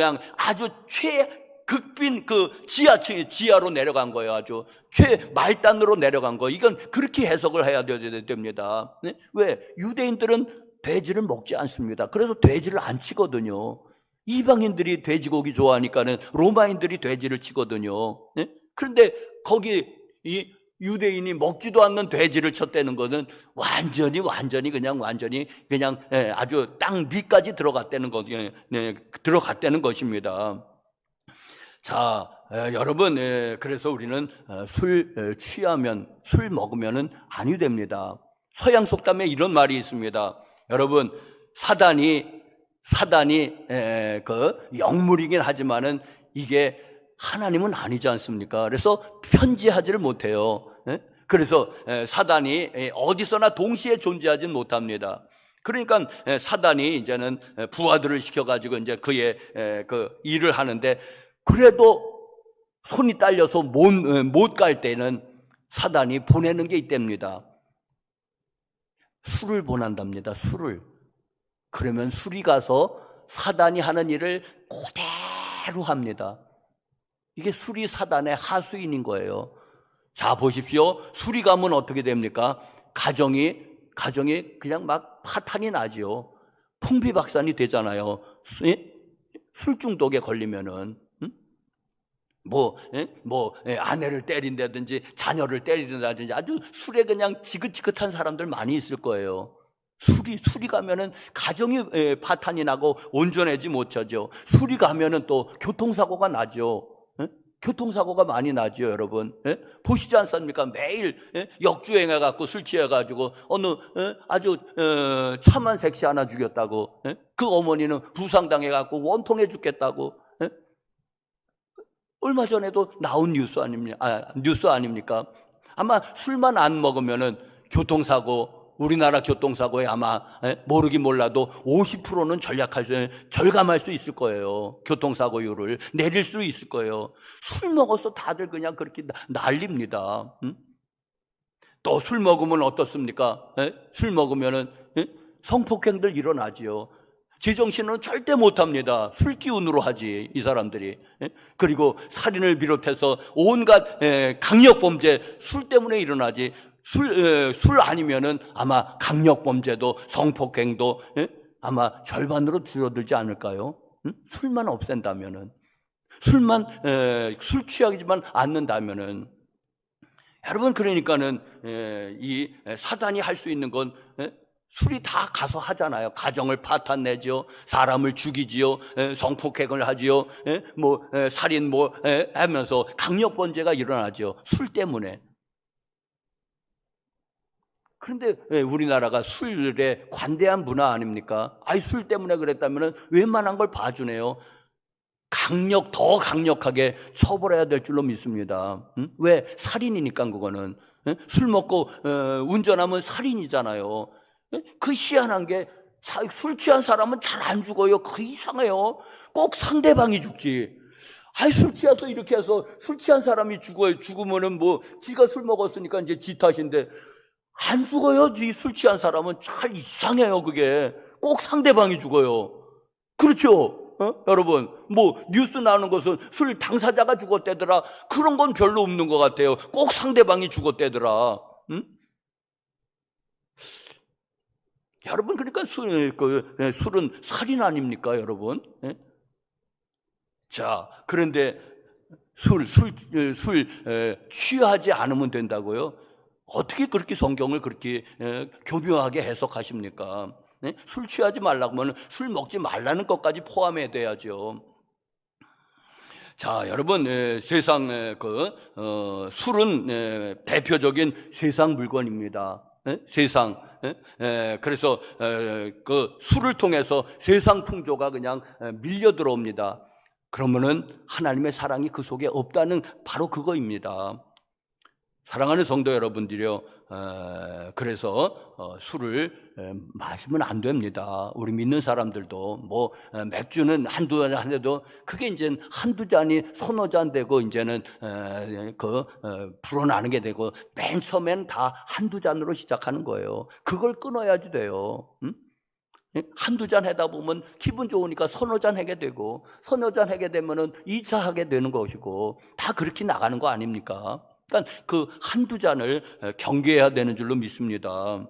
최극빈 그 지하로 내려간 거예요. 아주 최말단으로 내려간 거예요. 이건 그렇게 해석을 해야 됩니다. 네? 왜? 유대인들은 돼지를 먹지 않습니다. 그래서 돼지를 안 치거든요. 이방인들이 돼지고기 좋아하니까는 로마인들이 돼지를 치거든요. 네? 그런데 거기 이 유대인이 먹지도 않는 돼지를 쳤다는 것은 완전히 그냥 아주 땅 밑까지 들어갔다는 것입니다. 자, 여러분, 그래서 우리는 술 먹으면은 아니 됩니다. 서양 속담에 이런 말이 있습니다. 여러분, 사단이 그 영물이긴 하지만은 이게 하나님은 아니지 않습니까? 그래서 편지하지를 못해요. 그래서 사단이 어디서나 동시에 존재하지는 못합니다. 그러니까 사단이 이제는 부하들을 시켜가지고 이제 그의 그 일을 하는데, 그래도 손이 딸려서 못 갈 때는 사단이 보내는 게 있답니다. 술을 보낸답니다. 술을. 그러면 술이 가서 사단이 하는 일을 그대로 합니다. 이게 술이 사단의 하수인인 거예요. 자, 보십시오. 술이 가면 어떻게 됩니까? 가정이 그냥 막 파탄이 나죠. 풍비박산이 되잖아요. 술 중독에 걸리면은. 아내를 때린다든지 자녀를 때린다든지 아주 술에 그냥 지긋지긋한 사람들 많이 있을 거예요. 술이 가면은 가정이 파탄이 나고 온전하지 못하죠. 술이 가면은 또 교통사고가 나죠. 교통사고가 많이 나죠, 여러분. 보시지 않습니까? 매일 역주행해갖고 술 취해가지고 아주 참한 색시 하나 죽였다고. 그 어머니는 부상당해갖고 원통해 죽겠다고. 얼마 전에도 나온 뉴스 아닙니까? 아마 술만 안 먹으면은 교통사고 우리나라 교통사고에 아마 모르긴 몰라도 50%는 절감할 수 있을 거예요. 교통사고율을 내릴 수 있을 거예요. 술 먹어서 다들 그냥 그렇게 난립니다. 또 술 먹으면 어떻습니까? 술 먹으면은 성폭행들 일어나지요. 제정신은 절대 못합니다. 술 기운으로 하지 이 사람들이. 그리고 살인을 비롯해서 온갖 강력범죄 술 때문에 일어나지. 술 아니면은 아마 강력범죄도 성폭행도 아마 절반으로 줄어들지 않을까요? 술만 없앤다면은, 술 취하지만 않는다면은. 여러분, 그러니까는 이 사단이 할 수 있는 건 술이 다 가서 하잖아요. 가정을 파탄내지요, 사람을 죽이지요, 성폭행을 하지요, 살인 하면서 강력범죄가 일어나죠. 술 때문에. 그런데 우리나라가 술에 관대한 문화 아닙니까? 술 때문에 그랬다면 웬만한 걸 봐주네요. 더 강력하게 처벌해야 될 줄로 믿습니다. 왜? 살인이니까 그거는. 술 먹고 운전하면 살인이잖아요. 그 희한한 게 술 취한 사람은 잘 안 죽어요. 그 이상해요. 꼭 상대방이 죽지. 술 취해서 이렇게 해서 술 취한 사람이 죽어요. 죽으면은 지가 술 먹었으니까 이제 지 탓인데 안 죽어요. 이 술 취한 사람은 참 이상해요. 그게 꼭 상대방이 죽어요. 그렇죠? 여러분, 뉴스 나오는 것은 술 당사자가 죽었대더라. 그런 건 별로 없는 것 같아요. 꼭 상대방이 죽었대더라. 여러분, 그러니까 술은 살인 아닙니까, 여러분? 자, 그런데 술 취하지 않으면 된다고요? 어떻게 그렇게 성경을 그렇게 교묘하게 해석하십니까? 술 취하지 말라고 하면 술 먹지 말라는 것까지 포함해야 돼야죠. 자, 여러분, 세상 술은 대표적인 세상 물건입니다. 세상. 그래서 그 술을 통해서 세상 풍조가 그냥 밀려 들어옵니다. 그러면은 하나님의 사랑이 그 속에 없다는 바로 그거입니다. 사랑하는 성도 여러분들이요, 그래서 술을 마시면 안 됩니다. 우리 믿는 사람들도 맥주는 한두 잔 하는데도 그게 이제 한두 잔이 서너 잔 되고 이제는 불어나는 게 되고 맨 처음엔 다 한두 잔으로 시작하는 거예요. 그걸 끊어야지 돼요. 한두 잔 하다 보면 기분 좋으니까 서너 잔 하게 되고 서너 잔 하게 되면은 2차 하게 되는 것이고 다 그렇게 나가는 거 아닙니까? 그러니까 그 한두 잔을 경계해야 되는 줄로 믿습니다.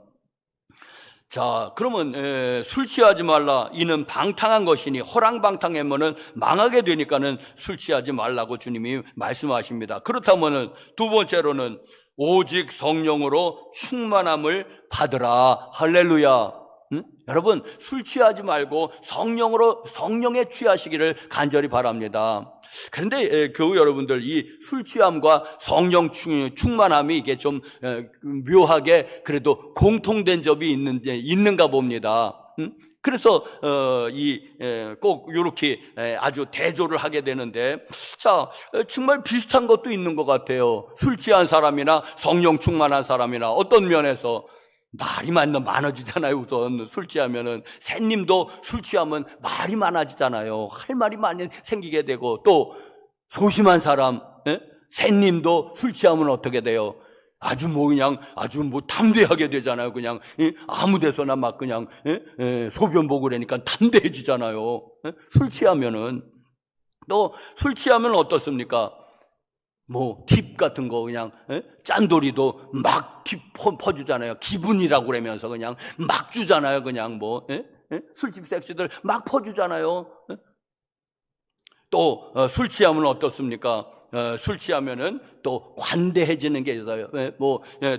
자, 그러면 술 취하지 말라. 이는 방탕한 것이니 허랑방탕하면은 망하게 되니까는 술 취하지 말라고 주님이 말씀하십니다. 그렇다면은 두 번째로는 오직 성령으로 충만함을 받으라. 할렐루야. 여러분, 술 취하지 말고 성령에 취하시기를 간절히 바랍니다. 그런데 교우 여러분들, 이 술 취함과 성령 충만함이 이게 좀 묘하게 그래도 공통된 점이 있는가 봅니다. 그래서 꼭 이렇게 아주 대조를 하게 되는데, 자, 정말 비슷한 것도 있는 것 같아요. 술 취한 사람이나 성령 충만한 사람이나 어떤 면에서 말이 많아지잖아요. 우선 술 취하면은 샌님도 술 취하면 말이 많아지잖아요. 할 말이 많이 생기게 되고, 또 소심한 사람 샌님도 술 취하면 어떻게 돼요? 아주 담대하게 되잖아요. 그냥 아무 데서나 막 그냥 소변 보고 그러니까 담대해지잖아요. 술 취하면은. 또 술 취하면 어떻습니까? 팁 같은 거 그냥 짠돌이도 막 팁 퍼주잖아요. 기분이라고 그러면서 그냥 막 주잖아요. 그냥 술집 섹시들 막 퍼주잖아요. 또 술 취하면 어떻습니까? 술 취하면은 또 관대해지는 게 있어요.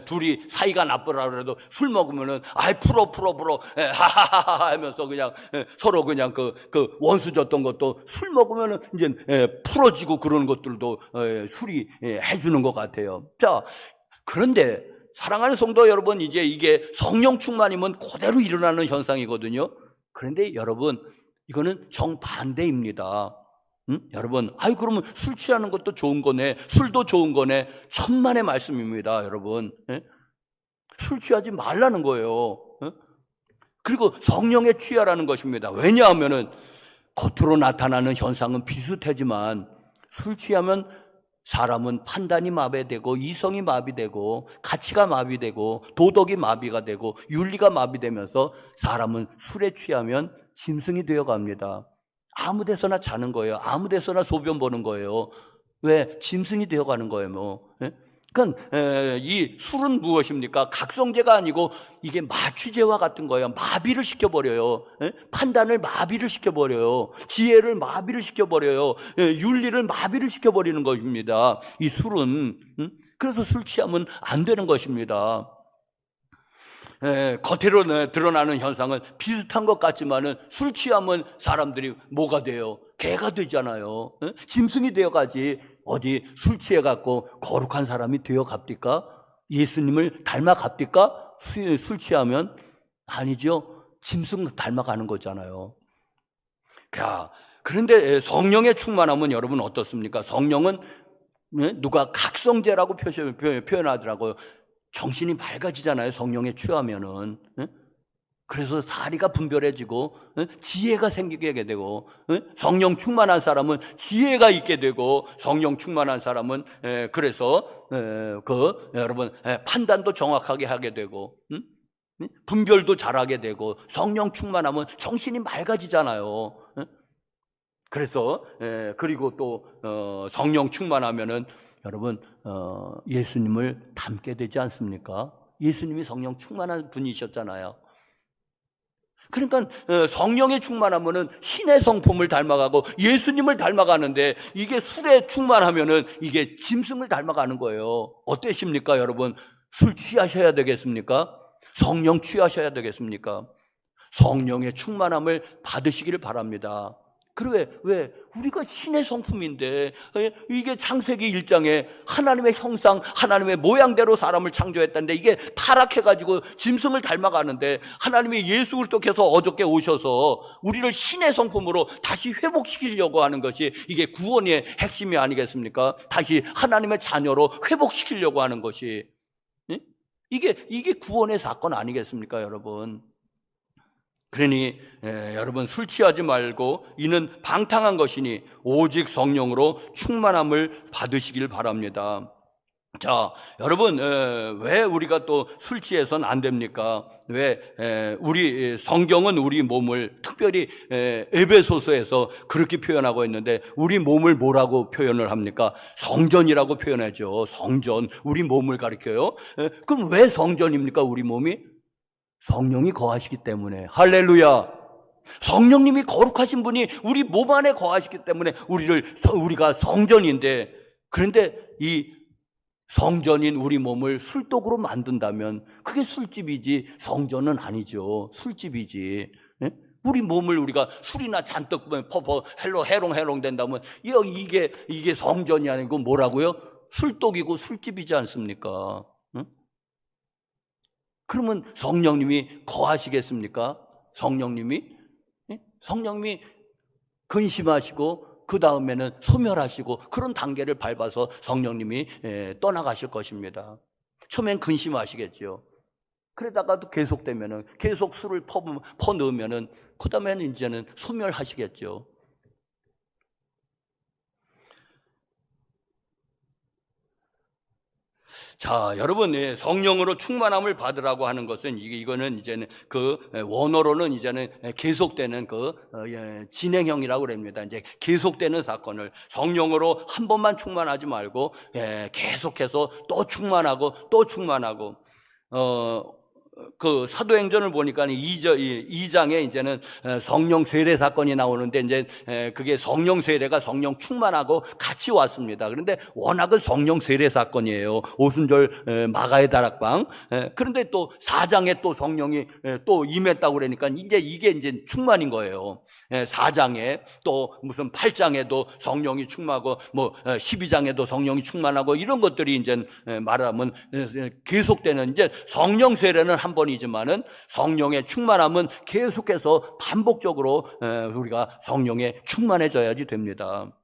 둘이 사이가 나쁘라 그래도 술 먹으면은 풀어 하하하하 하면서 그냥 서로 그냥 그 원수 졌던 것도 술 먹으면은 이제 풀어지고 그러는 것들도 술이 해주는 것 같아요. 자, 그런데 사랑하는 성도 여러분, 이제 이게 성령 충만이면 그대로 일어나는 현상이거든요. 그런데 여러분, 이거는 정반대입니다. 여러분, 그러면 술 취하는 것도 좋은 거네, 술도 좋은 거네, 천만의 말씀입니다, 여러분. 술 취하지 말라는 거예요. 어? 그리고 성령에 취하라는 것입니다. 왜냐하면은 겉으로 나타나는 현상은 비슷하지만 술 취하면 사람은 판단이 마비되고 이성이 마비되고 가치가 마비되고 도덕이 마비가 되고 윤리가 마비되면서 사람은 술에 취하면 짐승이 되어갑니다. 아무 데서나 자는 거예요. 아무 데서나 소변 보는 거예요. 왜? 짐승이 되어가는 거예요. 뭐. 그러니까 이 술은 무엇입니까? 각성제가 아니고 이게 마취제와 같은 거예요. 마비를 시켜버려요. 판단을 마비를 시켜버려요. 지혜를 마비를 시켜버려요. 윤리를 마비를 시켜버리는 것입니다. 이 술은. 그래서 술 취하면 안 되는 것입니다. 겉으로 드러나는 현상은 비슷한 것 같지만은 술 취하면 사람들이 뭐가 돼요? 개가 되잖아요. 짐승이 되어가지. 어디 술 취해갖고 거룩한 사람이 되어갑니까? 예수님을 닮아갑니까? 술 취하면? 아니죠. 짐승 닮아가는 거잖아요. 자, 그런데 성령의 충만함은 여러분 어떻습니까? 성령은 누가 각성제라고 표현하더라고요. 정신이 맑아지잖아요. 성령에 취하면은. 그래서 사리가 분별해지고 지혜가 생기게 되고 성령 충만한 사람은 지혜가 있게 되고 성령 충만한 사람은 그래서 여러분 판단도 정확하게 하게 되고 분별도 잘하게 되고 성령 충만하면 정신이 맑아지잖아요. 그래서 그리고 또 성령 충만하면은 여러분 예수님을 닮게 되지 않습니까? 예수님이 성령 충만한 분이셨잖아요. 그러니까 성령에 충만하면은 신의 성품을 닮아가고 예수님을 닮아가는데 이게 술에 충만하면은 이게 짐승을 닮아가는 거예요. 어떠십니까, 여러분? 술 취하셔야 되겠습니까? 성령 취하셔야 되겠습니까? 성령의 충만함을 받으시기를 바랍니다. 그래, 왜? 우리가 신의 성품인데, 이게 창세기 1장에 하나님의 형상, 하나님의 모양대로 사람을 창조했다는데, 이게 타락해가지고 짐승을 닮아가는데, 하나님이 예수 그리스도께서 어저께 오셔서 우리를 신의 성품으로 다시 회복시키려고 하는 것이 이게 구원의 핵심이 아니겠습니까? 다시 하나님의 자녀로 회복시키려고 하는 것이. 이게 구원의 사건 아니겠습니까, 여러분? 그러니 여러분 술 취하지 말고 이는 방탕한 것이니 오직 성령으로 충만함을 받으시길 바랍니다. 자, 여러분 왜 우리가 또 술 취해서는 안 됩니까? 왜 우리 성경은 우리 몸을 특별히 에베소서에서 그렇게 표현하고 있는데 우리 몸을 뭐라고 표현을 합니까? 성전이라고 표현하죠. 성전, 우리 몸을 가리켜요. 그럼 왜 성전입니까? 우리 몸이? 성령이 거하시기 때문에. 할렐루야. 성령님이 거룩하신 분이 우리 몸 안에 거하시기 때문에 우리가 성전인데, 그런데 이 성전인 우리 몸을 술독으로 만든다면 그게 술집이지 성전은 아니죠. 술집이지. 우리 몸을 우리가 술이나 잔뜩 퍼퍼 해롱해롱 된다면 이게 성전이 아니고 뭐라고요? 술독이고 술집이지 않습니까? 그러면 성령님이 거하시겠습니까? 성령님이 근심하시고 그 다음에는 소멸하시고 그런 단계를 밟아서 성령님이 떠나가실 것입니다. 처음엔 근심하시겠죠. 그러다가도 계속되면은 계속 술을 퍼 넣으면은 그 다음에는 이제는 소멸하시겠죠. 자, 여러분, 성령으로 충만함을 받으라고 하는 것은 이거는 이제는 그 원어로는 이제는 계속되는 진행형이라고 그럽니다. 이제 계속되는 사건을 성령으로 한 번만 충만하지 말고 계속해서 또 충만하고 또 충만하고 그 사도행전을 보니까 2장에 이제는 성령 세례 사건이 나오는데 이제 그게 성령 세례가 성령 충만하고 같이 왔습니다. 그런데 워낙은 성령 세례 사건이에요. 오순절 마가의 다락방. 그런데 또 4장에 또 성령이 또 임했다고 그러니까 이게 이제 충만인 거예요. 4장에 또 무슨 8장에도 성령이 충만하고 뭐 12장에도 성령이 충만하고 이런 것들이 이제 말하면 계속되는 이제 성령 세례는 한 번이지만은 성령의 충만함은 계속해서 반복적으로 우리가 성령에 충만해져야지 됩니다.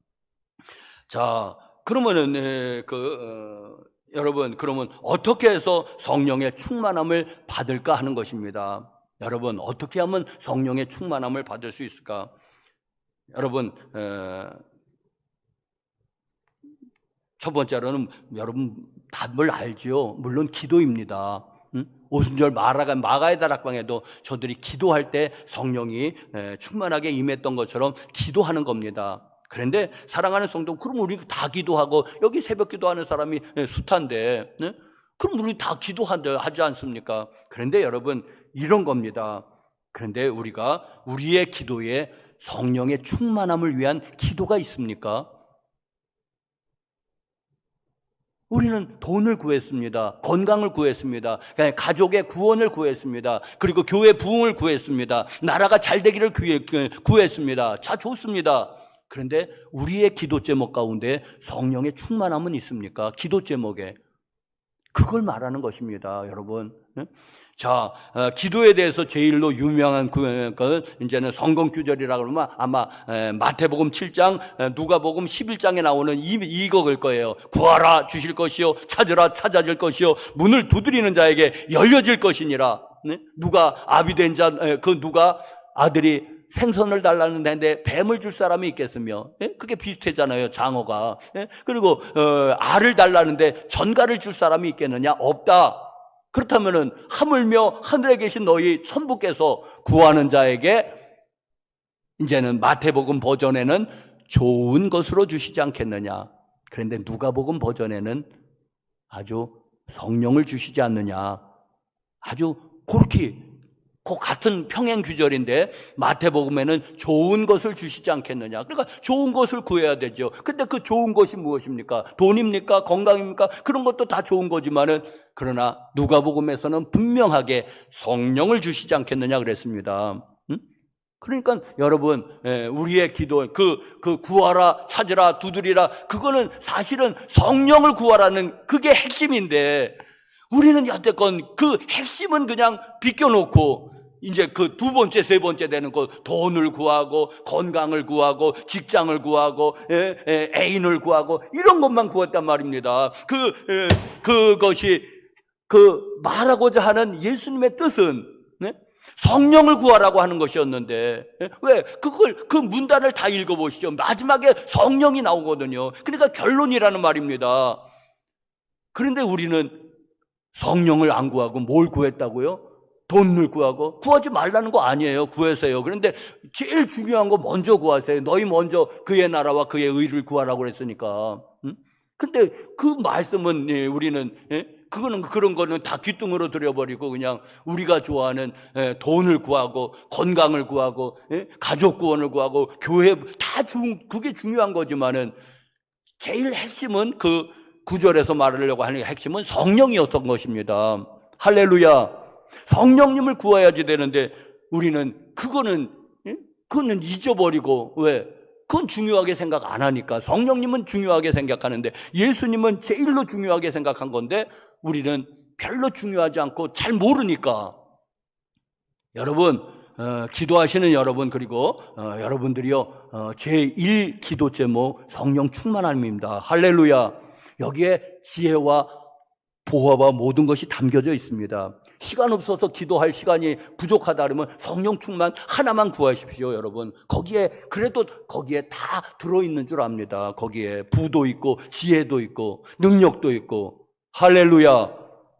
자, 그러면은 여러분, 그러면 어떻게 해서 성령의 충만함을 받을까 하는 것입니다. 여러분, 어떻게 하면 성령의 충만함을 받을 수 있을까? 여러분, 첫 번째로는 여러분 답을 알지요. 물론 기도입니다. 오순절 마가의 다락방에도 저들이 기도할 때 성령이 충만하게 임했던 것처럼 기도하는 겁니다. 그런데 사랑하는 성도, 그럼 우리 다 기도하고, 여기 새벽 기도하는 사람이 숱한데, 네? 그럼 우리 다 기도한다 하지 않습니까? 그런데 여러분, 이런 겁니다. 그런데 우리가 우리의 기도에 성령의 충만함을 위한 기도가 있습니까? 우리는 돈을 구했습니다. 건강을 구했습니다. 가족의 구원을 구했습니다. 그리고 교회 부흥을 구했습니다. 나라가 잘 되기를 구했습니다. 자, 좋습니다. 그런데 우리의 기도 제목 가운데 성령의 충만함은 있습니까? 기도 제목에. 그걸 말하는 것입니다, 여러분. 자, 기도에 대해서 제일로 유명한 그 이제는 성경 구절이라고 그러면 아마 마태복음 7장, 누가복음 11장에 나오는 이거일 거예요. 구하라 주실 것이요, 찾으라 찾아질 것이요, 문을 두드리는 자에게 열려질 것이니라. 누가 아비된 자, 누가 아들이 생선을 달라는 데인데 뱀을 줄 사람이 있겠으며, 그게 비슷하잖아요, 장어가. 그리고 알을 달라는데 전갈을 줄 사람이 있겠느냐? 없다. 그렇다면은 하물며 하늘에 계신 너희 천부께서 구하는 자에게 이제는 마태복음 버전에는 좋은 것으로 주시지 않겠느냐. 그런데 누가복음 버전에는 아주 성령을 주시지 않느냐. 아주 그렇게 그 같은 평행 규절인데 마태복음에는 좋은 것을 주시지 않겠느냐. 그러니까 좋은 것을 구해야 되죠. 근데 그 좋은 것이 무엇입니까? 돈입니까? 건강입니까? 그런 것도 다 좋은 거지만은, 그러나 누가복음에서는 분명하게 성령을 주시지 않겠느냐 그랬습니다. 그러니까 여러분, 우리의 기도, 그 구하라, 찾으라, 두드리라, 그거는 사실은 성령을 구하라는 그게 핵심인데, 우리는 여태껏 그 핵심은 그냥 비껴놓고, 이제 그 두 번째, 세 번째 되는 거, 돈을 구하고, 건강을 구하고, 직장을 구하고, 애인을 구하고, 이런 것만 구했단 말입니다. 그것이 말하고자 하는 예수님의 뜻은, 네? 성령을 구하라고 하는 것이었는데, 왜? 그 문단을 다 읽어보시죠. 마지막에 성령이 나오거든요. 그러니까 결론이라는 말입니다. 그런데 우리는 성령을 안 구하고 뭘 구했다고요? 돈을 구하고. 구하지 말라는 거 아니에요. 구하세요. 그런데 제일 중요한 거 먼저 구하세요. 너희 먼저 그의 나라와 그의 의를 구하라고 그랬으니까. 근데 그 말씀은 우리는 그런 거는 다 귀뚱으로 들여버리고 그냥 우리가 좋아하는 돈을 구하고, 건강을 구하고, 가족 구원을 구하고, 교회 그게 중요한 거지만은 제일 핵심은 그 구절에서 말하려고 하는 핵심은 성령이었던 것입니다. 할렐루야. 성령님을 구해야지 되는데 우리는 그거는 잊어버리고, 왜? 그건 중요하게 생각 안 하니까. 성령님은 중요하게 생각하는데, 예수님은 제일로 중요하게 생각한 건데 우리는 별로 중요하지 않고 잘 모르니까. 여러분, 기도하시는 여러분, 그리고 여러분들이요, 제1 기도 제목 성령 충만함입니다. 할렐루야. 여기에 지혜와 보화와 모든 것이 담겨져 있습니다. 시간 없어서 기도할 시간이 부족하다 그러면 성령 충만 하나만 구하십시오, 여러분. 그래도 거기에 다 들어있는 줄 압니다. 거기에 부도 있고 지혜도 있고 능력도 있고. 할렐루야.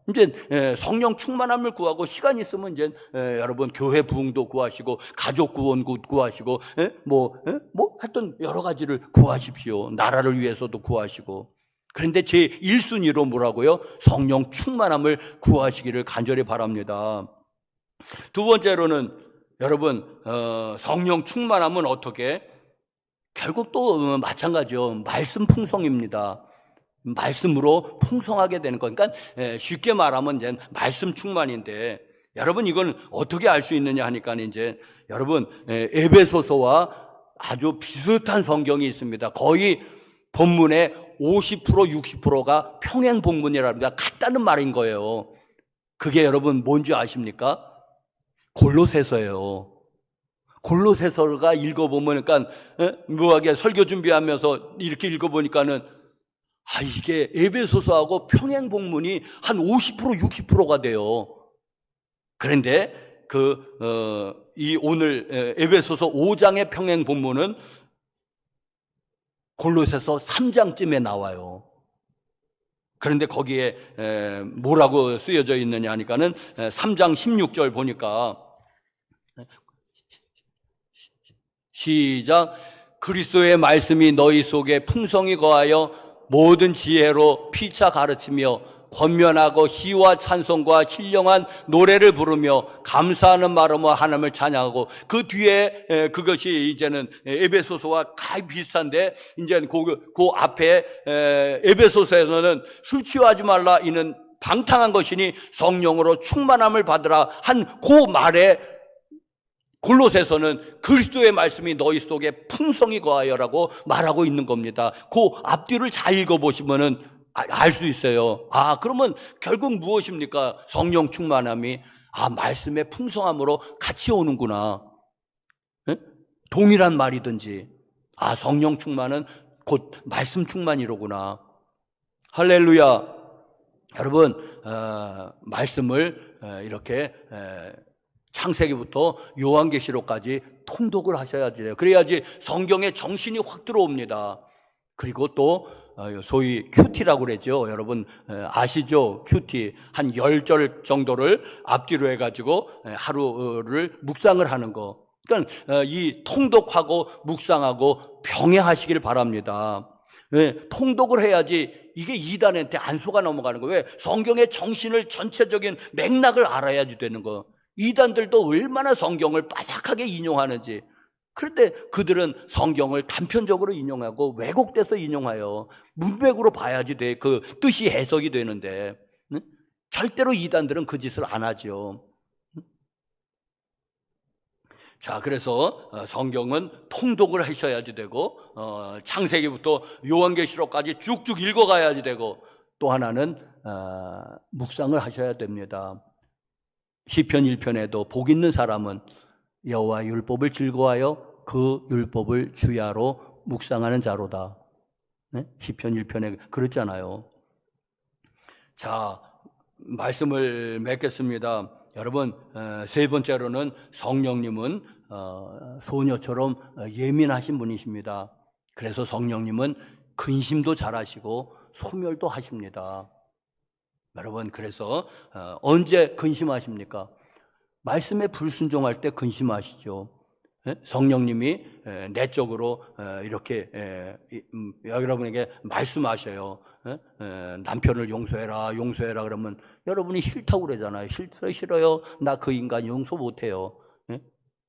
이제 성령 충만함을 구하고, 시간 있으면 이제 여러분 교회 부흥도 구하시고, 가족 구원 구하시고, 하여튼 여러 가지를 구하십시오. 나라를 위해서도 구하시고. 그런데 제 1순위로 뭐라고요? 성령 충만함을 구하시기를 간절히 바랍니다. 두 번째로는 여러분, 성령 충만함은 어떻게? 결국 또 마찬가지요. 말씀 풍성입니다. 말씀으로 풍성하게 되는 거. 그러니까 쉽게 말하면 이제 말씀 충만인데, 여러분 이건 어떻게 알 수 있느냐 하니까, 이제 여러분 에베소서와 아주 비슷한 성경이 있습니다. 거의 본문의 50% 60%가 평행 본문이랍니다. 같다는 말인 거예요. 그게 여러분 뭔지 아십니까? 골로새서예요. 골로새서가 읽어보면, 그러니까 묘하게 설교 준비하면서 이렇게 읽어보니까는 이게 에베소서하고 평행본문이 한 50%, 60%가 돼요. 그런데 이 오늘 에베소서 5장의 평행본문은 골로새서 3장쯤에 나와요. 그런데 거기에 뭐라고 쓰여져 있느냐 하니까는 3장 16절 보니까 시작. 그리스도의 말씀이 너희 속에 풍성히 거하여 모든 지혜로 피차 가르치며 권면하고 희와 찬송과 신령한 노래를 부르며 감사하는 마음으로 하나님을 찬양하고, 그 뒤에 그것이 이제는 에베소서와 거의 비슷한데, 이제 그 앞에 에베소서에서는 술 취하지 말라 이는 방탕한 것이니 성령으로 충만함을 받으라 한 그 말에 골로새서는 그리스도의 말씀이 너희 속에 풍성히 거하여라고 말하고 있는 겁니다. 그 앞뒤를 잘 읽어보시면은 알 수 있어요. 그러면 결국 무엇입니까? 성령 충만함이 말씀의 풍성함으로 같이 오는구나. 에? 동일한 말이든지 성령 충만은 곧 말씀 충만이로구나. 할렐루야. 여러분, 말씀을 이렇게 창세기부터 요한계시록까지 통독을 하셔야지 돼요. 그래야지 성경의 정신이 확 들어옵니다. 그리고 또 소위 큐티라고 그러죠. 여러분 아시죠? 큐티 한 10절 정도를 앞뒤로 해가지고 하루를 묵상을 하는 거. 그러니까 이 통독하고 묵상하고 병행하시길 바랍니다. 통독을 해야지 이게 이단한테 안 속아 넘어가는 거예요. 왜? 성경의 정신을, 전체적인 맥락을 알아야지 되는 거. 이단들도 얼마나 성경을 빠삭하게 인용하는지. 그런데 그들은 성경을 단편적으로 인용하고 왜곡돼서 인용하여 문맥으로 봐야지 돼. 그 뜻이 해석이 되는데, 절대로 이단들은 그 짓을 안 하죠. 자, 그래서 성경은 통독을 하셔야지 되고, 창세기부터 요한계시록까지 쭉쭉 읽어가야지 되고, 또 하나는 묵상을 하셔야 됩니다. 시편 1편에도 복 있는 사람은 여호와 율법을 즐거워하여 그 율법을 주야로 묵상하는 자로다. 네? 시편 1편에 그랬잖아요. 자, 말씀을 맺겠습니다. 여러분, 세 번째로는 성령님은 소녀처럼 예민하신 분이십니다. 그래서 성령님은 근심도 잘하시고 소멸도 하십니다. 여러분, 그래서 언제 근심하십니까? 말씀에 불순종할 때 근심하시죠. 성령님이 내적으로 이렇게 여러분에게 말씀하셔요. 남편을 용서해라, 용서해라 그러면 여러분이 싫다고 그러잖아요. 싫어요. 나 그 인간 용서 못해요.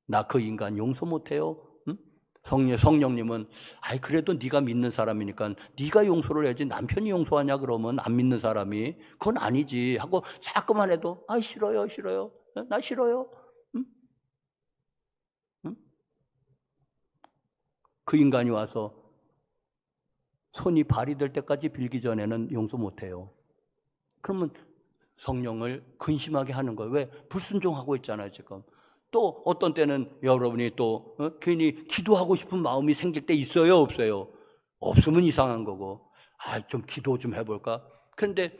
나 그 인간 용서 못해요. 성령님은 그래도 네가 믿는 사람이니까 네가 용서를 해야지, 남편이 용서하냐 그러면 안 믿는 사람이 그건 아니지 하고 자꾸만 해도 싫어요, 나 싫어요. 그 인간이 와서 손이 발이 될 때까지 빌기 전에는 용서 못해요. 그러면 성령을 근심하게 하는 거예요. 왜? 불순종하고 있잖아요 지금. 또 어떤 때는 여러분이 또 괜히 기도하고 싶은 마음이 생길 때 있어요, 없어요? 없으면 이상한 거고, 좀 기도 좀 해볼까? 그런데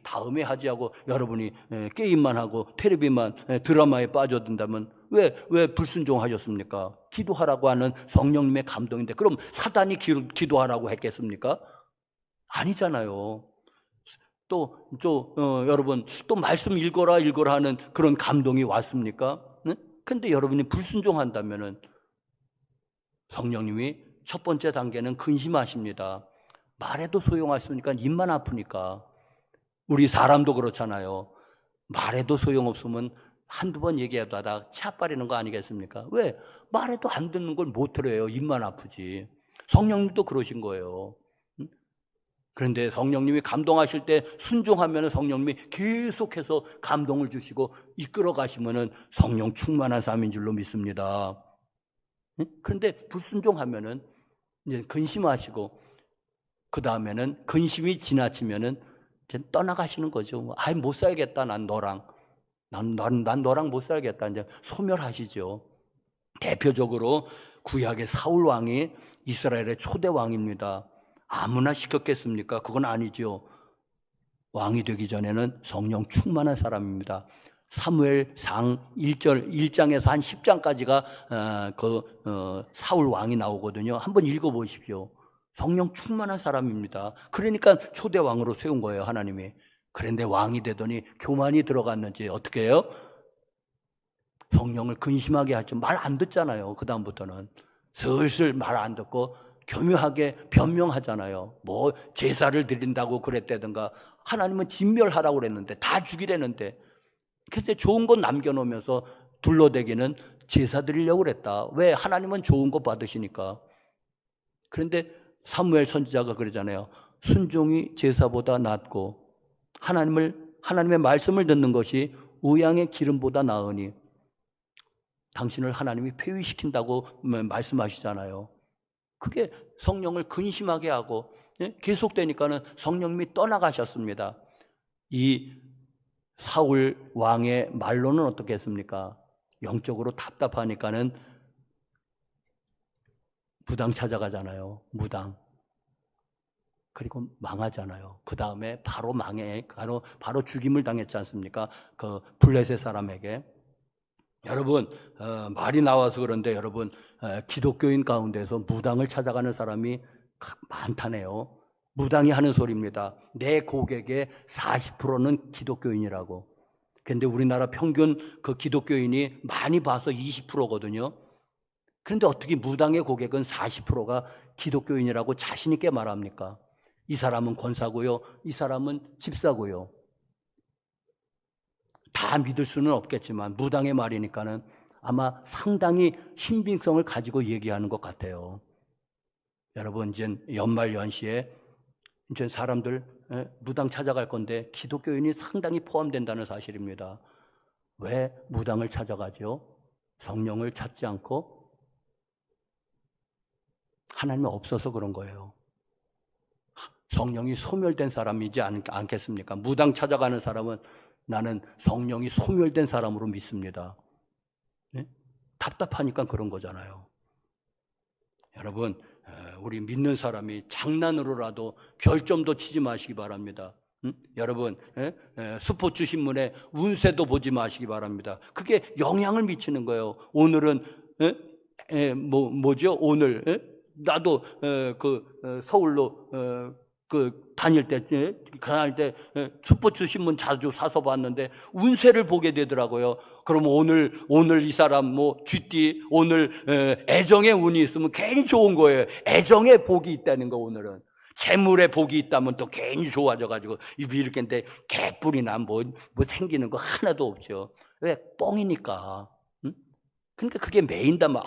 다음에 하지 하고 여러분이 게임만 하고 텔레비만 드라마에 빠져든다면 왜 불순종하셨습니까? 기도하라고 하는 성령님의 감동인데 그럼 사단이 기도하라고 했겠습니까? 아니잖아요. 여러분 또 말씀 읽어라 하는 그런 감동이 왔습니까? 근데 여러분이 불순종한다면은 성령님이 첫 번째 단계는 근심하십니다. 말해도 소용없으니까 입만 아프니까. 우리 사람도 그렇잖아요. 말해도 소용없으면 한두 번 얘기하다가 차빠리는 거 아니겠습니까? 왜? 말해도 안 듣는 걸 못 들어요. 입만 아프지. 성령님도 그러신 거예요. 그런데 성령님이 감동하실 때 순종하면 성령님이 계속해서 감동을 주시고 이끌어 가시면 성령 충만한 삶인 줄로 믿습니다. 그런데 불순종하면 이제 근심하시고 그 다음에는 근심이 지나치면은 이제 떠나가시는 거죠. 못 살겠다. 난 너랑 못 살겠다. 이제 소멸하시죠. 대표적으로 구약의 사울 왕이 이스라엘의 초대 왕입니다. 아무나 시켰겠습니까? 그건 아니죠. 왕이 되기 전에는 성령 충만한 사람입니다. 사무엘상 1장에서 한 10장까지가 사울 왕이 나오거든요. 한번 읽어보십시오. 성령 충만한 사람입니다. 그러니까 초대 왕으로 세운 거예요, 하나님이. 그런데 왕이 되더니 교만이 들어갔는지 어떻게 해요? 성령을 근심하게 하죠. 말 안 듣잖아요. 그 다음부터는 슬슬 말 안 듣고 교묘하게 변명하잖아요. 뭐 제사를 드린다고 그랬다든가, 하나님은 진멸하라고 그랬는데, 다 죽이려는데, 그때 좋은 것 남겨놓으면서 둘러대기는 제사 드리려고 그랬다. 왜? 하나님은 좋은 것 받으시니까. 그런데 사무엘 선지자가 그러잖아요. 순종이 제사보다 낫고 하나님의 말씀을 듣는 것이 우양의 기름보다 나으니, 당신을 하나님이 폐위시킨다고 말씀하시잖아요. 그게 성령을 근심하게 하고, 계속되니까는 성령님이 떠나가셨습니다. 이 사울 왕의 말로는 어떻게 했습니까? 영적으로 답답하니까는 무당 찾아가잖아요. 무당. 그리고 망하잖아요. 그 다음에 바로 바로 죽임을 당했지 않습니까? 그 블레셋 사람에게. 여러분, 말이 나와서 그런데 여러분, 기독교인 가운데서 무당을 찾아가는 사람이 많다네요. 무당이 하는 소리입니다. 내 고객의 40%는 기독교인이라고. 근데 우리나라 평균 그 기독교인이 많이 봐서 20%거든요. 그런데 어떻게 무당의 고객은 40%가 기독교인이라고 자신 있게 말합니까? 이 사람은 권사고요, 이 사람은 집사고요. 다 믿을 수는 없겠지만 무당의 말이니까는 아마 상당히 신빙성을 가지고 얘기하는 것 같아요. 여러분, 이제 연말 연시에 이제 사람들 무당 찾아갈 건데 기독교인이 상당히 포함된다는 사실입니다. 왜 무당을 찾아가죠? 성령을 찾지 않고? 하나님이 없어서 그런 거예요. 성령이 소멸된 사람이지 않겠습니까? 무당 찾아가는 사람은 나는 성령이 소멸된 사람으로 믿습니다. 네? 답답하니까 그런 거잖아요. 여러분, 우리 믿는 사람이 장난으로라도 별점도 치지 마시기 바랍니다. 여러분, 스포츠 신문에 운세도 보지 마시기 바랍니다. 그게 영향을 미치는 거예요. 오늘은 뭐죠? 오늘 나도 서울로 다닐 때 스포츠 신문 자주 사서 봤는데 운세를 보게 되더라고요. 그러면 오늘 이 사람 뭐 쥐띠, 오늘 애정의 운이 있으면 괜히 좋은 거예요. 애정의 복이 있다는 거. 오늘은 재물의 복이 있다면 또 괜히 좋아져가지고 이렇게 했는데 개뿔이나 뭐 생기는 거 하나도 없죠. 왜? 뻥이니까. 그러니까 그게 메인다면,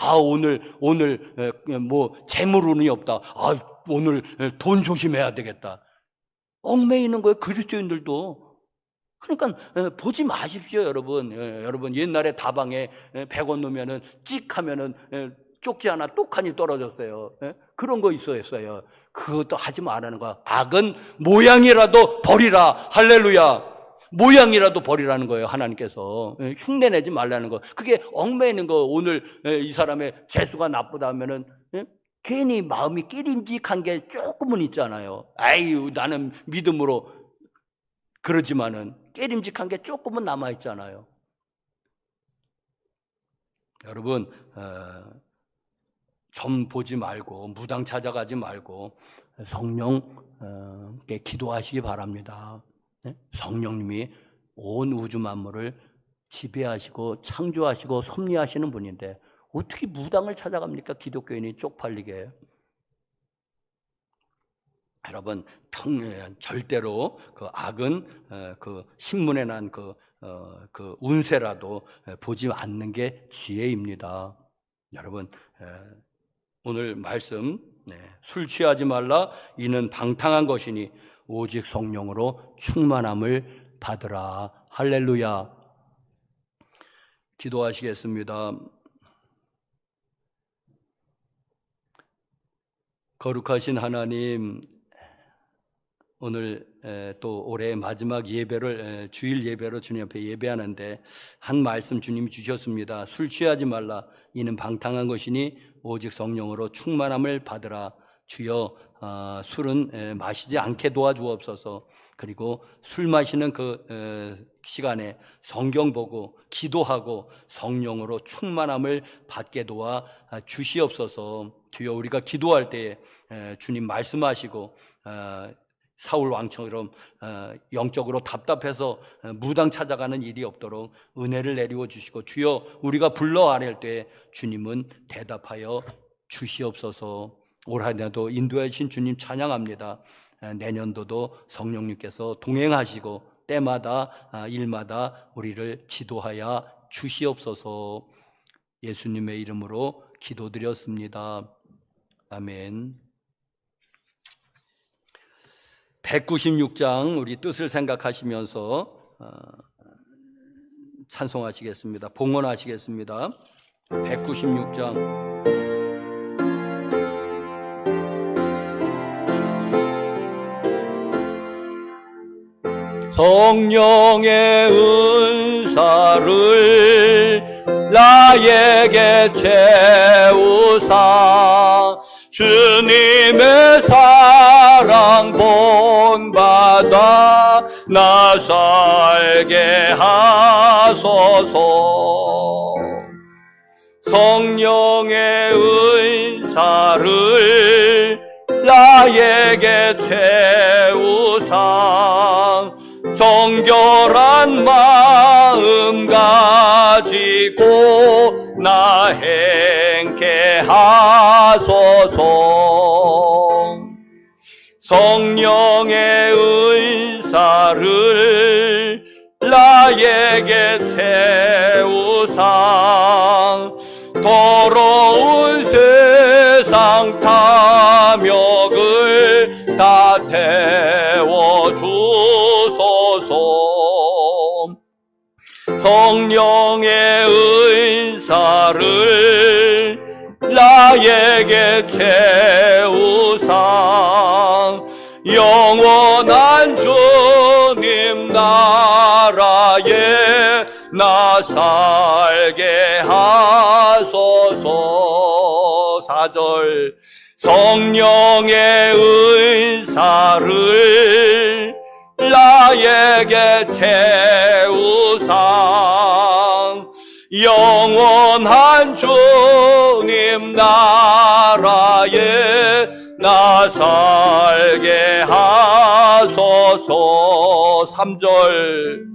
오늘 뭐 재물 운이 없다. 오늘 돈 조심해야 되겠다. 얽매이는 거예요, 그리스도인들도. 그러니까 보지 마십시오, 여러분. 여러분, 옛날에 다방에 100원 넣으면은 찍 하면은 쪽지 하나 똑하니 떨어졌어요. 그런 거 있었어요. 그것도 하지 말라는 거야. 악은 모양이라도 버리라. 할렐루야. 모양이라도 버리라는 거예요, 하나님께서. 흉내내지 말라는 거. 그게 얽매이는 거. 오늘 이 사람의 재수가 나쁘다 하면은 괜히 마음이 끼림직한 게 조금은 있잖아요. 아유, 나는 믿음으로. 그러지만은 끼림직한 게 조금은 남아있잖아요. 여러분, 점 보지 말고 무당 찾아가지 말고 성령께 기도하시기 바랍니다. 성령님이 온 우주 만물을 지배하시고 창조하시고 섭리하시는 분인데 어떻게 무당을 찾아갑니까? 기독교인이 쪽팔리게. 여러분, 절대로 그 악은 그 신문에 난 그 운세라도 보지 않는 게 지혜입니다. 여러분, 오늘 말씀, 술 취하지 말라. 이는 방탕한 것이니 오직 성령으로 충만함을 받으라. 할렐루야. 기도하시겠습니다. 거룩하신 하나님, 오늘 또 올해 마지막 예배를 주일 예배로 주님 앞에 예배하는데 한 말씀 주님이 주셨습니다. 술 취하지 말라. 이는 방탕한 것이니 오직 성령으로 충만함을 받으라. 주여, 술은 마시지 않게 도와주옵소서. 그리고 술 마시는 그 시간에 성경 보고 기도하고 성령으로 충만함을 받게 도와 주시옵소서. 주여, 우리가 기도할 때에 주님 말씀하시고 사울 왕처럼 영적으로 답답해서 무당 찾아가는 일이 없도록 은혜를 내리워 주시고, 주여, 우리가 불러 아랠 때 주님은 대답하여 주시옵소서. 올 한 해도 인도해 주신 주님 찬양합니다. 내년도도 성령님께서 동행하시고 때마다 일마다 우리를 지도하여 주시옵소서. 예수님의 이름으로 기도드렸습니다. 아멘. 196장 우리 뜻을 생각하시면서 찬송하시겠습니다. 봉헌하시겠습니다. 196장. 성령의 은사를 나에게 채우사 주님의 사랑 본받아 나 살게 하소서. 성령의 은사를 나에게 채우사 정결한 마음 가지고 나 행케 하소서. 성령의 은사를 나에게 채우사 더러운 세상 탐욕을 다 태워주소서. 성령의 은사를 나에게 채우사 영원한 주님 나라에 나 살게 하소서. 4절. 성령의 은사를 나에게 채우사 영원한 주님 나라에 나 살게 하소서. 3절.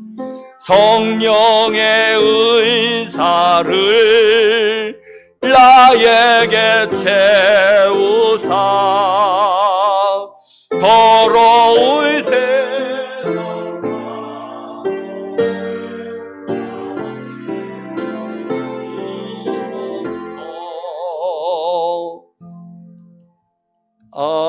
성령의 은사를 나에게 채우사 더러운 세상 아멘.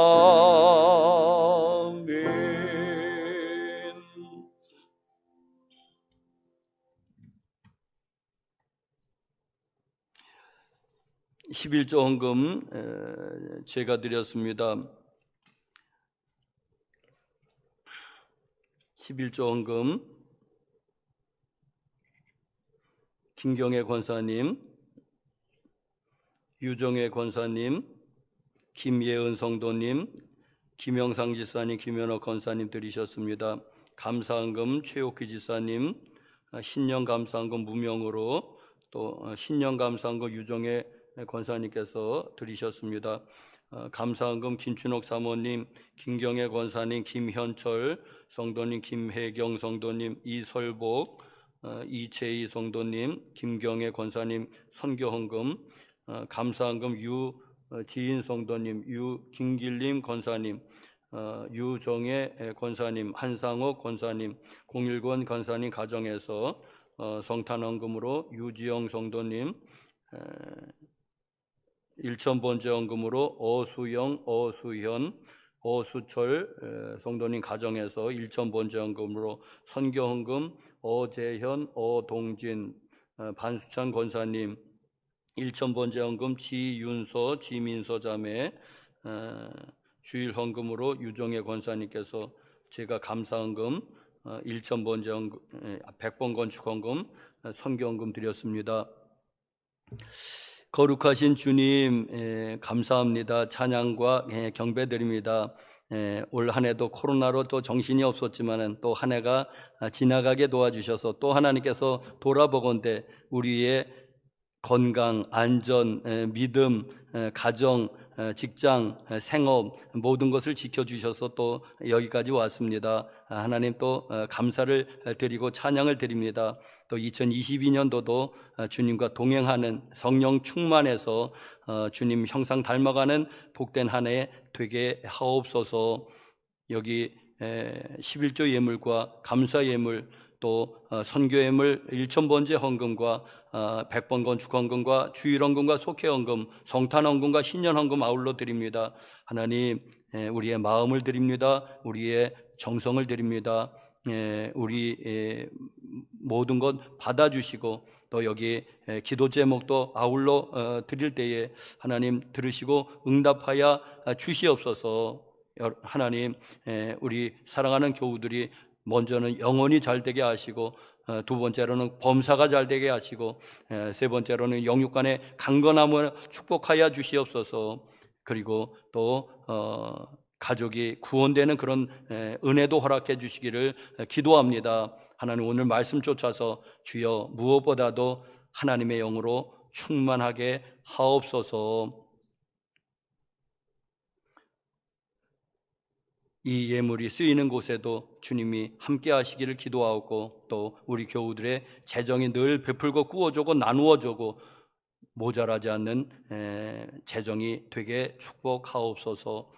11조 헌금 제가 드렸습니다. 11조 헌금 김경애 권사님, 유정혜 권사님, 김예은 성도님, 김영상 지사님, 김현옥 권사님 드리셨습니다. 감사헌금 최옥희 지사님, 신년 감사헌금 무명으로 또 신년 감사헌금 유정혜 권사님께서 드리셨습니다. 감사헌금 김춘옥 사모님, 김경애 권사님, 김현철 성도님, 김혜경 성도님, 이설복, 이채희 성도님, 김경애 권사님 선교헌금, 감사헌금 유지인 성도님, 김길림 권사님, 유정혜 권사님, 한상옥 권사님, 공일권 권사님 가정에서 성탄헌금으로 유지영 성도님, 일천번제헌금으로 어수영, 어수현, 어수철 성도님 가정에서 일천번제헌금으로 선교헌금 어재현, 어동진, 반수찬 권사님, 일천번제헌금 지윤서, 지민서 자매, 주일헌금으로 유정혜 권사님께서 제가 감사헌금, 일천번제헌금, 100번 건축헌금, 선교헌금 드렸습니다. 거룩하신 주님, 감사합니다. 찬양과 경배드립니다. 올 한 해도 코로나로 또 정신이 없었지만은 또 한 해가 지나가게 도와주셔서 또 하나님께서 돌아보건대 우리의 건강, 안전, 믿음, 가정, 직장, 생업 모든 것을 지켜주셔서 또 여기까지 왔습니다. 하나님 또 감사를 드리고 찬양을 드립니다. 또 2022년도도 주님과 동행하는 성령 충만해서 주님 형상 닮아가는 복된 한 해 되게 하옵소서. 여기 11조 예물과 감사 예물 또 선교 예물 1,000번째 헌금과 100번 건축 헌금과 주일 헌금과 속회 헌금, 성탄 헌금과 신년 헌금 아울러 드립니다. 하나님, 우리의 마음을 드립니다. 우리의 정성을 드립니다. 우리 모든 것 받아주시고 또 여기 기도 제목도 아울러 드릴 때에 하나님 들으시고 응답하여 주시옵소서. 하나님, 우리 사랑하는 교우들이 먼저는 영혼이 잘 되게 하시고 두 번째로는 범사가 잘 되게 하시고 세 번째로는 영육간의 강건함을 축복하여 주시옵소서. 그리고 또 가족이 구원되는 그런 은혜도 허락해 주시기를 기도합니다. 하나님, 오늘 말씀 쫓아서 주여 무엇보다도 하나님의 영으로 충만하게 하옵소서. 이 예물이 쓰이는 곳에도 주님이 함께 하시기를 기도하고 또 우리 교우들의 재정이 늘 베풀고 꾸어주고 나누어주고 모자라지 않는 재정이 되게 축복하옵소서.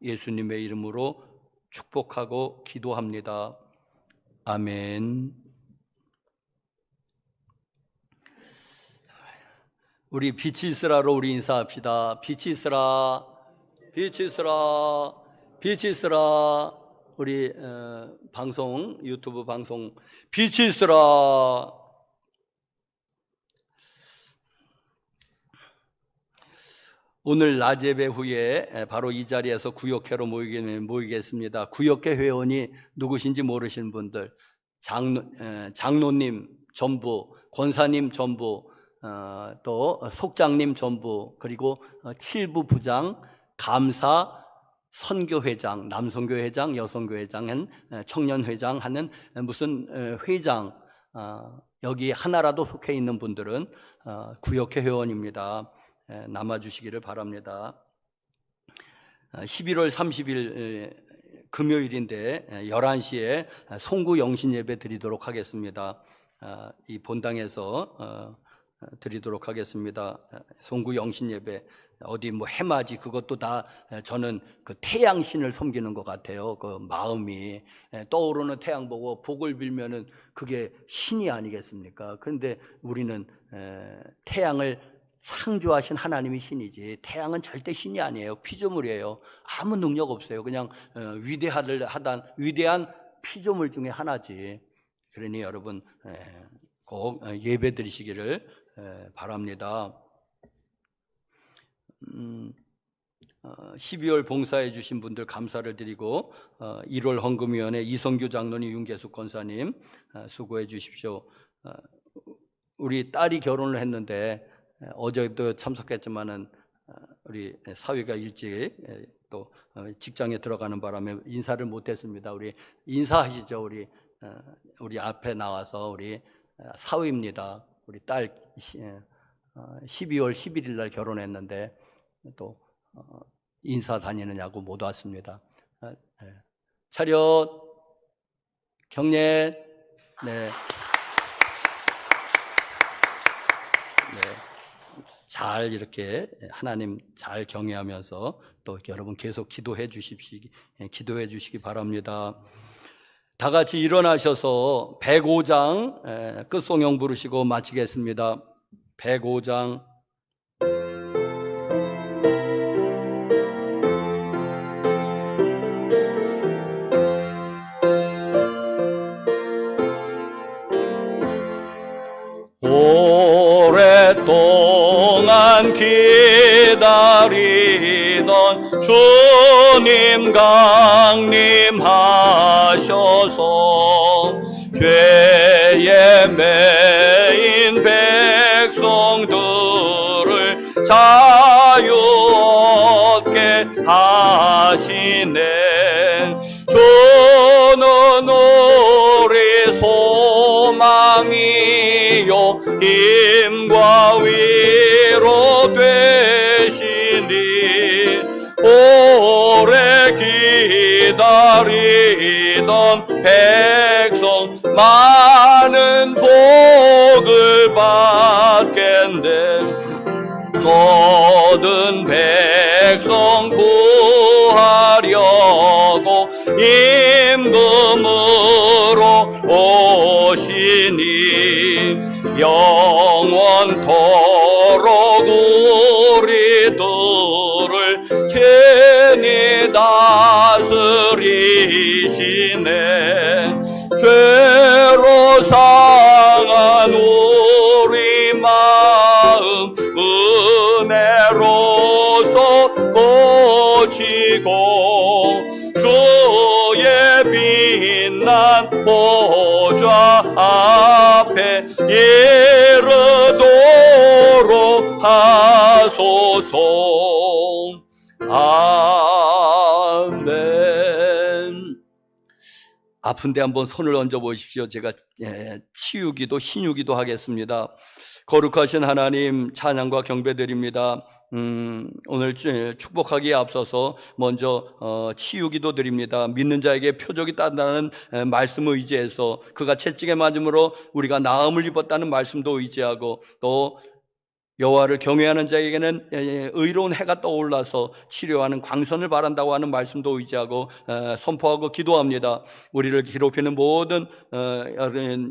예수님의 이름으로 축복하고 기도합니다. 아멘. 우리 빛이 있으라로 우리 인사합시다. 빛이 있으라, 빛이 있으라, 빛이 있으라. 우리 방송, 유튜브 방송 빛이 있으라. 오늘 낮 예배 후에 바로 이 자리에서 구역회로 모이겠습니다. 구역회 회원이 누구신지 모르시는 분들, 장로님 전부, 권사님 전부, 또 속장님 전부, 그리고 7부 부장, 감사, 선교회장, 남선교회장, 여성교회장, 청년회장 하는 무슨 회장, 여기 하나라도 속해 있는 분들은 구역회 회원입니다. 남아주시기를 바랍니다. 11월 30일 금요일인데 11시에 송구 영신 예배 드리도록 하겠습니다. 이 본당에서 드리도록 하겠습니다. 송구 영신 예배, 어디 뭐 해맞이 그것도 다 저는 그 태양신을 섬기는 것 같아요. 그 마음이 떠오르는 태양 보고 복을 빌면은 그게 신이 아니겠습니까? 그런데 우리는 태양을 창조하신 하나님이 신이지 태양은 절대 신이 아니에요. 피조물이에요. 아무 능력 없어요. 그냥 위대한 피조물 중에 하나지. 그러니 여러분 꼭 예배 드리시기를 바랍니다. 12월 봉사해 주신 분들 감사를 드리고 1월 헌금위원회 이성규 장로님, 윤계숙 권사님 수고해 주십시오. 우리 딸이 결혼을 했는데 어제도 참석했지만은 우리 사위가 일찍 또 직장에 들어가는 바람에 인사를 못했습니다. 우리 인사하시죠. 우리 앞에 나와서 우리 사위입니다. 우리 딸 12월 11일 날 결혼했는데 또 인사 다니느냐고 못 왔습니다. 차렷, 경례. 네. 잘 이렇게 하나님 잘 경외하면서 또 여러분 계속 기도해 주시기 바랍니다. 다 같이 일어나셔서 105장 끝송영 부르시고 마치겠습니다. 105장. 오랫동안 기다리던 주님 강림하셔서 죄에 매인 백성들을 자유 얻게 하시네. 주는 우리 소망이요 힘과 위로 되시니 오래 기다리던 백성 많은 복을 받겠네. 모든 백성 구하려고 임금으로 오시니 영원토록 우리들을 친히 다스리시네. 죄로 상한 우리 마음 은혜로서 고치고 주의 빛난 보좌 앞에 이르도록 하소서. 아멘. 아픈데 한번 손을 얹어 보십시오. 제가 치유기도 신유기도 하겠습니다. 거룩하신 하나님, 찬양과 경배드립니다. 오늘 축복하기에 앞서서 먼저 치유기도 드립니다. 믿는 자에게 표적이 딴다는 말씀을 의지해서 그가 채찍에 맞음으로 우리가 나음을 입었다는 말씀도 의지하고 또 여호와를 경외하는 자에게는 의로운 해가 떠올라서 치료하는 광선을 바란다고 하는 말씀도 의지하고 선포하고 기도합니다. 우리를 괴롭히는 모든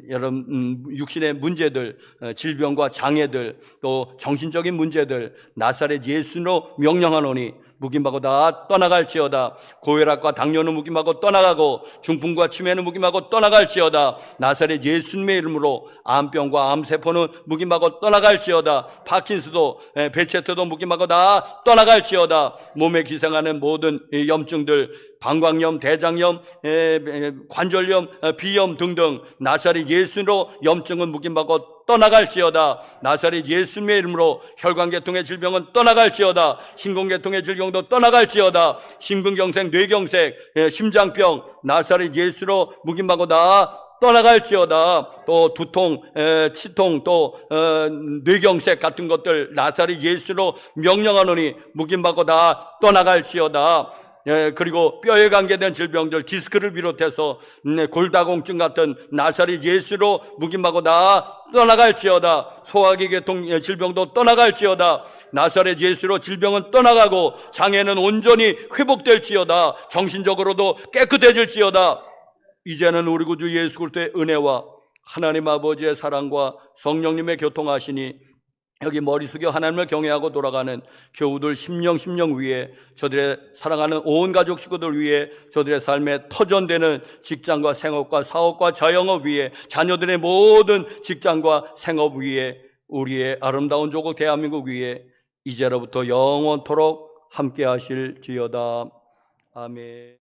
여러분 육신의 문제들, 질병과 장애들, 또 정신적인 문제들 나사렛 예수로 명령하노니 묵임하고 다 떠나갈지어다. 고혈압과 당뇨는 묵임하고 떠나가고 중풍과 치매는 묵임하고 떠나갈지어다. 나사렛 예수님의 이름으로 암병과 암세포는 묵임하고 떠나갈지어다. 파킨스도 베체트도 묵임하고 다 떠나갈지어다. 몸에 기생하는 모든 염증들, 방광염, 대장염, 관절염, 비염 등등 나사렛 예수로 염증은 묵임하고 떠나갈지어다. 나사렛 예수님의 이름으로 혈관계통의 질병은 떠나갈지어다. 신공계통의 질병도 떠나갈지어다. 심근경색, 뇌경색, 심장병 나사렛 예수로 묵임하고 다 떠나갈지어다. 또 두통, 치통, 또 뇌경색 같은 것들 나사렛 예수로 명령하노니 묵임받고 다 떠나갈지어다. 그리고 뼈에 관계된 질병들 디스크를 비롯해서 골다공증 같은 나사렛 예수로 묵임하고 다 떠나갈지어다. 소화기 계통 질병도 떠나갈지어다. 나사렛 예수로 질병은 떠나가고 장애는 온전히 회복될지어다. 정신적으로도 깨끗해질지어다. 이제는 우리 구주 예수 그리스도의 은혜와 하나님 아버지의 사랑과 성령님의 교통하시니 여기 머리 숙여 하나님을 경외하고 돌아가는 교우들 심령 위에 저들의 사랑하는 온 가족 식구들 위에 저들의 삶에 터전되는 직장과 생업과 사업과 자영업 위에 자녀들의 모든 직장과 생업 위에 우리의 아름다운 조국 대한민국 위에 이제로부터 영원토록 함께 하실지어다. 아멘.